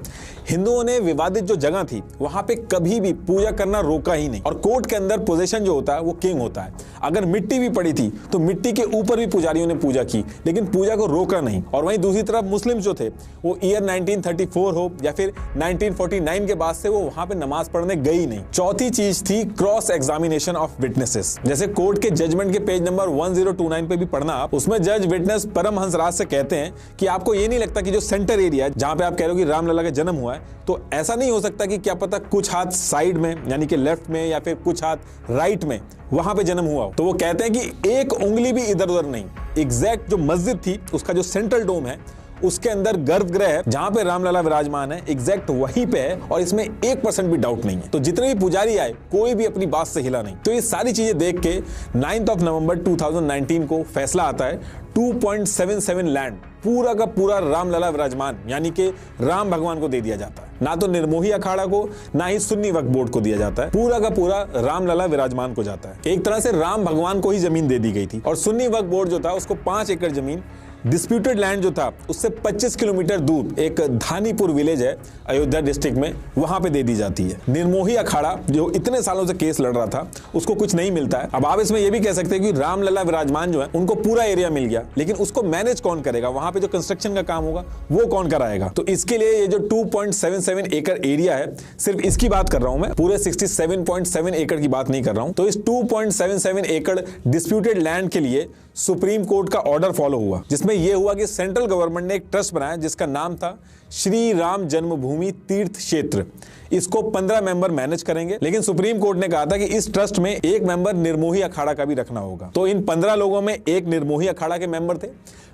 हिंदुओं ने विवादित जो जगह थी वहां पे कभी भी पूजा करना रोका ही नहीं। और कोर्ट के अंदर पोजेशन जो होता है वो किंग होता है। अगर मिट्टी भी पड़ी थी तो मिट्टी के ऊपर भी पुजारियों ने पूजा की, लेकिन पूजा को रोका नहीं। और वहीं दूसरी तरफ मुस्लिम जो थे, वो ईयर 1934 हो या फिर 1949 के बाद से वो वहां पे नमाज पढ़ने गई नहीं। चौथी चीज थी क्रॉस एग्जामिनेशन ऑफ विटनेसेस। जैसे कोर्ट के जजमेंट के पेज नंबर 1029 पे भी पढ़ना आप, उसमें जज विटनेस परमहंस राज से कहते हैं कि आपको ये नहीं लगता कि जो सेंटर एरिया जहां पे आप कह रहे हो कि रामलला का जन्म हुआ है, तो ऐसा नहीं हो सकता कि क्या पता कुछ हाथ साइड में यानी कि लेफ्ट में या फिर कुछ हाथ राइट में वहां पे जन्म हुआ हो। तो वो कहते हैं कि एक उंगली भी इधर उधर नहीं। एग्जैक्ट जो मस्जिद थी उसका जो सेंट्रल डोम है उसके अंदर गर्भगृह है जहां पे रामलला विराजमान है, एग्जैक्ट वहीं पे है और इसमें 1% भी डाउट नहीं है। तो जितने भी पुजारी आए कोई भी अपनी बात से हिला नहीं। तो ये सारी चीजें देख के 9 नवंबर 2019 को फैसला आता है 2.77 लैंड पूरा का पूरा रामलला विराजमान यानी कि राम भगवान को दे दिया जाता है। ना तो निर्मोही अखाड़ा को, ना ही सुन्नी वक्फ बोर्ड को दिया जाता है, पूरा का पूरा रामलला विराजमान को जाता है। एक तरह से राम भगवान को ही जमीन दे दी गई थी। और सुन्नी वक्फ बोर्ड जो था उसको 5 एकड़ जमीन, डिस्प्यूटेड लैंड जो था उससे 25 किलोमीटर दूर एक धानीपुर विलेज है अयोध्या डिस्ट्रिक्ट में, वहां पे दे दी जाती है। निर्मोही अखाड़ा जो इतने सालों से केस लड़ रहा था उसको कुछ नहीं मिलता है। अब आप इसमें यह भी कह सकते हैं कि रामलला विराजमान जो है उनको पूरा एरिया मिल गया, लेकिन उसको मैनेज कौन करेगा, वहां पे जो कंस्ट्रक्शन का काम होगा वो कौन कराएगा। तो इसके लिए ये जो 2.77 एकड़ एरिया है, सिर्फ इसकी बात कर रहा हूं मैं, पूरे 67.7 एकड़ की बात नहीं कर रहा हूं। तो इस 2.77 एकड़ डिस्प्यूटेड लैंड के लिए सुप्रीम कोर्ट का ऑर्डर फॉलो हुआ, जिसमें यह हुआ कि सेंट्रल गवर्नमेंट ने एक ट्रस्ट बनाया जिसका नाम था श्री राम जन्मभूमि तीर्थ क्षेत्र। इसको 15 मेंबर मैनेज करेंगे, लेकिन सुप्रीम कोर्ट ने कहा था कि इस ट्रस्ट में एक मेंबर निर्मोही अखाड़ा का भी रखना होगा। तो इन 15 लोगों में एक निर्मोही अखाड़ा के मेंबर थे,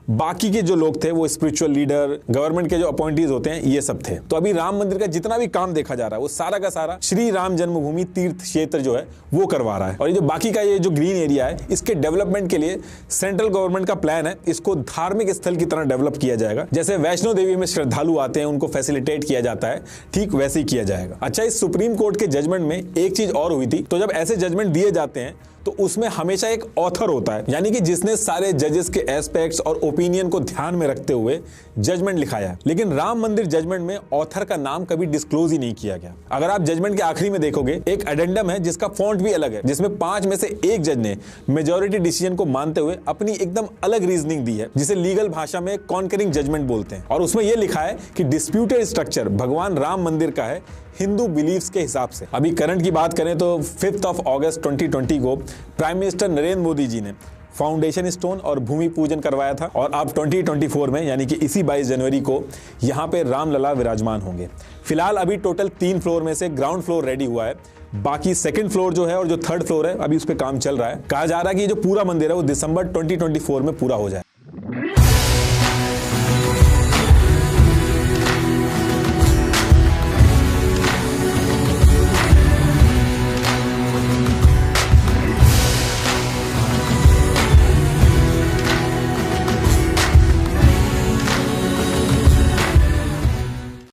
बाकी के जो लोग थे वो स्पिरिचुअल लीडर, गवर्नमेंट के जो अपॉइंटीज होते हैं, ये सब थे। तो अभी राम मंदिर का जितना भी काम देखा जा रहा है वो सारा का सारा श्री राम जन्मभूमि तीर्थ क्षेत्र जो है वो करवा रहा है। और ये जो बाकी का ये जो ग्रीन एरिया है, इसके डेवलपमेंट के लिए सेंट्रल गवर्नमेंट का प्लान है, इसको धार्मिक स्थल की तरह डेवलप किया जाएगा। जैसे वैष्णो देवी में श्रद्धालु आते हैं उनको फैसिलिटेट किया जाता है, ठीक वैसे ही किया जाएगा। अच्छा, इस सुप्रीम कोर्ट के जजमेंट में एक चीज और हुई थी। तो जब ऐसे जजमेंट दिए जाते हैं तो उसमें हमेशा एक ऑथर होता है, यानी कि जिसने सारे जजेस के एस्पेक्ट्स और ओपिनियन को ध्यान में रखते हुए जजमेंट लिखाया है। लेकिन राम मंदिर जजमेंट में ऑथर का नाम कभी डिस्क्लोज ही नहीं किया गया। अगर आप जजमेंट के आखिरी में देखोगे एक एडेंडम है जिसका फॉन्ट भी अलग है, जिसमें 5 में से एक जज ने मेजॉरिटी डिसीजन को मानते हुए अपनी एकदम अलग रीजनिंग दी है, जिसे लीगल भाषा में कॉन्करिंग जजमेंट बोलते हैं। और उसमें यह लिखा है कि डिस्प्यूटेड स्ट्रक्चर भगवान राम मंदिर का है हिंदू बिलीफ्स के हिसाब से। अभी करंट की बात करें तो 5 अगस्त 2020 को प्राइम मिनिस्टर नरेंद्र मोदी जी ने फाउंडेशन स्टोन और भूमि पूजन करवाया था। और अब 2024 में यानी कि इसी 22 जनवरी को यहाँ पे रामलला विराजमान होंगे। फिलहाल अभी टोटल 3 फ्लोर में से ग्राउंड फ्लोर रेडी हुआ है, बाकी सेकंड फ्लोर जो है और जो थर्ड फ्लोर है अभी उस पर काम चल रहा है। कहा जा रहा है कि जो पूरा मंदिर है वो दिसंबर 2024 में पूरा हो जाए।